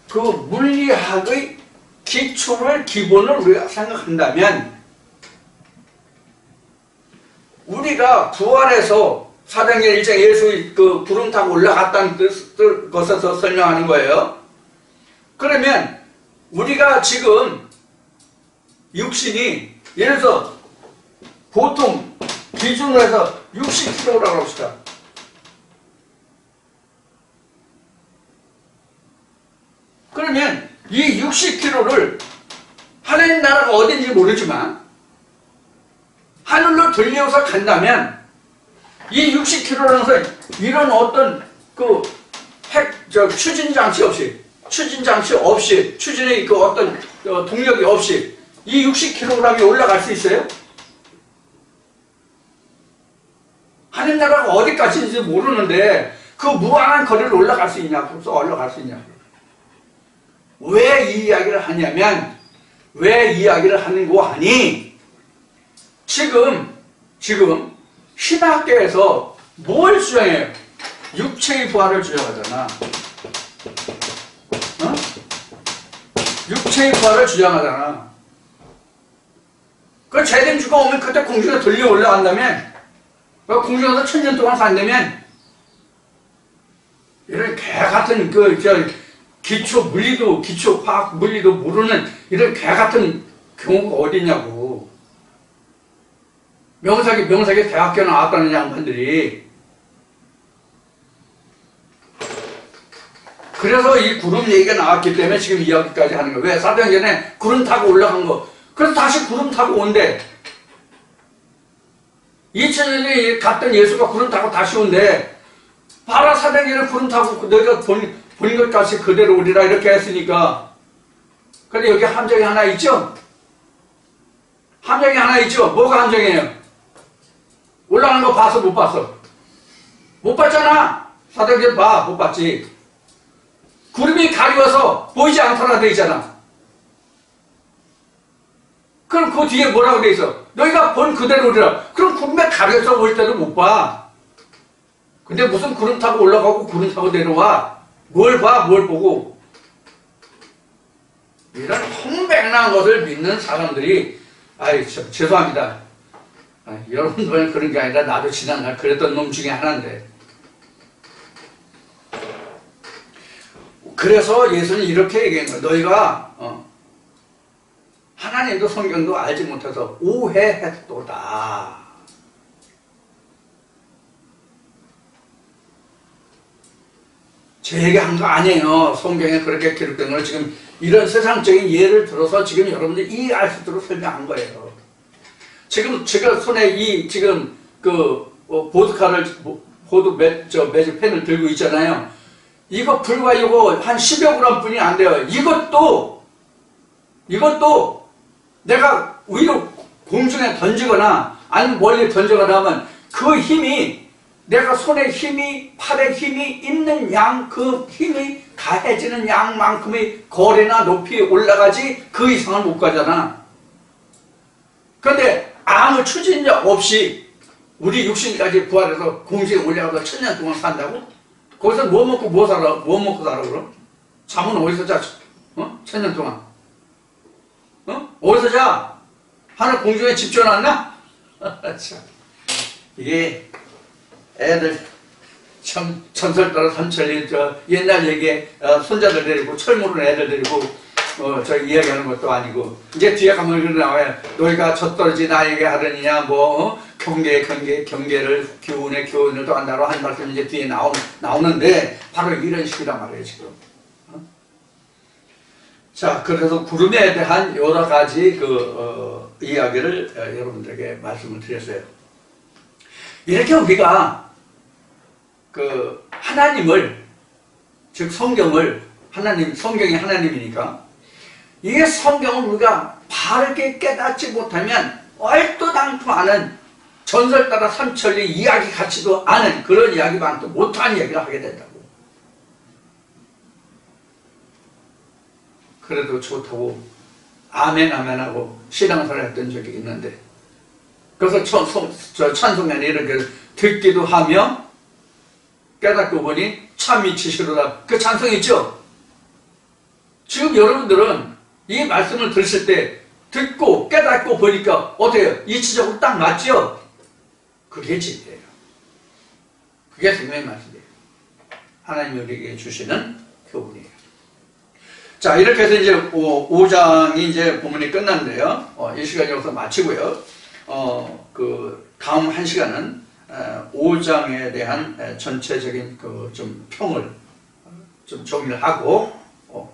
그 물리학의 기본을 우리가 생각한다면 우리가 부활해서 사도행전 1장 예수 그 구름 타고 올라갔다는 것에서 설명하는 거예요. 그러면 우리가 지금 육신이 예를 들어서 보통 기준으로 해서 60kg라고 합시다. 그러면 이 60kg를 하나님 나라가 어딘지 모르지만 하늘로 들려서 간다면 이 60km라는 것은 이런 어떤 그 추진 장치 없이 추진의 그 어떤 동력이 없이 이 60kg이 올라갈 수 있어요? 하늘 나라가 어디까지인지 모르는데 그 무한한 거리를 올라갈 수 있냐? 벌써 올라갈 수 있냐? 왜 이 이야기를 하냐면 왜 이야기를 하는 거 아니? 지금 신학계에서 뭘 주장해요? 육체의 부활을 주장하잖아. 육체의 부활을 주장하잖아. 그 재림 주가 오면 그때 공중에 들려 올라간다면 공중에서 1000년 동안 산다면 이런 개 같은 기초 물리도 기초 화학 물리도 모르는 이런 개 같은 경우가 어디냐고. 명색에 대학교 나왔다는 양반들이. 그래서 이 구름 얘기가 나왔기 때문에 지금 이야기까지 하는 거예요. 왜? 사도행전에 구름 타고 올라간 거. 그래서 다시 구름 타고 온대. 2000년에 갔던 예수가 구름 타고 다시 온대. 바로 사도행전에 구름 타고 너희가 본 것까지 그대로 오리라 이렇게 했으니까. 근데 여기 함정이 하나 있죠? 함정이 하나 있죠? 뭐가 함정이에요? 올라가는 거 봤어? 못 봤어? 못 봤잖아. 사도행전 봐. 못 봤지. 구름이 가리워서 보이지 않더라 돼 있잖아. 그럼 그 뒤에 뭐라고 돼 있어? 너희가 본 그대로 오리라. 그럼 구름에 가려서 올 때도 못 봐. 근데 무슨 구름 타고 올라가고 구름 타고 내려와. 뭘 봐? 뭘 보고. 이런 홍백난 것을 믿는 사람들이 죄송합니다. 여러분들은 그런 게 아니라 나도 지난날 그랬던 놈 중에 하나인데. 그래서 예수는 이렇게 얘기한 거예요. 너희가 하나님도 성경도 알지 못해서 오해했도다. 제 얘기한 거 아니에요. 성경에 그렇게 기록된 걸 지금 이런 세상적인 예를 들어서 지금 여러분들이 이해할 수 있도록 설명한 거예요. 지금 제가 손에 매주 펜을 들고 있잖아요. 이거 불과 이거 한 10여 그램 뿐이 안 돼요. 이것도 내가 위로 공중에 던지거나 아니면 멀리 던지거나 하면 그 힘이 내가 손에 힘이 팔에 힘이 있는 양 그 힘이 가해지는 양만큼의 거리나 높이 올라가지 그 이상은 못 가잖아. 그런데 아무 추진력 없이 우리 육신까지 부활해서 공중에 올라가서 1000년 동안 산다고? 거기서 뭐 먹고 살아 그럼? 잠은 어디서 자? 1000년 동안? 어디서 자? 하늘 공중에 집 지어놨나? 참, 이게 애들 참 전설 따라 삼천리 저 옛날 얘기에 손자들 데리고 철모르는 애들 데리고 저 이야기하는 것도 아니고 이제 뒤에 가면 그런 나와요. 너희가 젖떨어지 나에게 하느니냐 뭐 경계를 교훈을 또 한다로 한 말씀 이제 뒤에 나오는데 바로 이런 식이란 말이에요 지금. 자, 그래서 구름에 대한 여러 가지 이야기를 여러분들에게 말씀을 드렸어요. 이렇게 우리가 하나님을, 즉 성경이 하나님이니까 이게 성경을 우리가 바르게 깨닫지 못하면 얼토당토 않은 전설 따라 삼천리 이야기 같지도 않은 그런 이야기만 또 못한 이야기를 하게 된다고. 그래도 좋다고 아멘 하고 신앙생활 했던 적이 있는데 그래서 찬송가는 이렇게 듣기도 하며 깨닫고 보니 참 미치시로다 그 찬송 있죠? 지금 여러분들은 이 말씀을 들으실 때 듣고 깨닫고 보니까 어때요? 이치적으로 딱 맞죠? 그게 진리예요. 그게 성경의 말씀이에요. 하나님이 우리에게 주시는 교훈이에요. 자, 이렇게 해서 이제 5장이 이제 본문이 끝났는데요. 이 시간 여기서 마치고요. 다음 한 시간은 5장에 대한 전체적인 좀 평을 좀 정리를 하고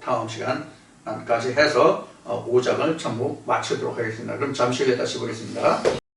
다음 시간까지 해서 5장을 전부 마치도록 하겠습니다. 그럼 잠시 후에 다시 보겠습니다.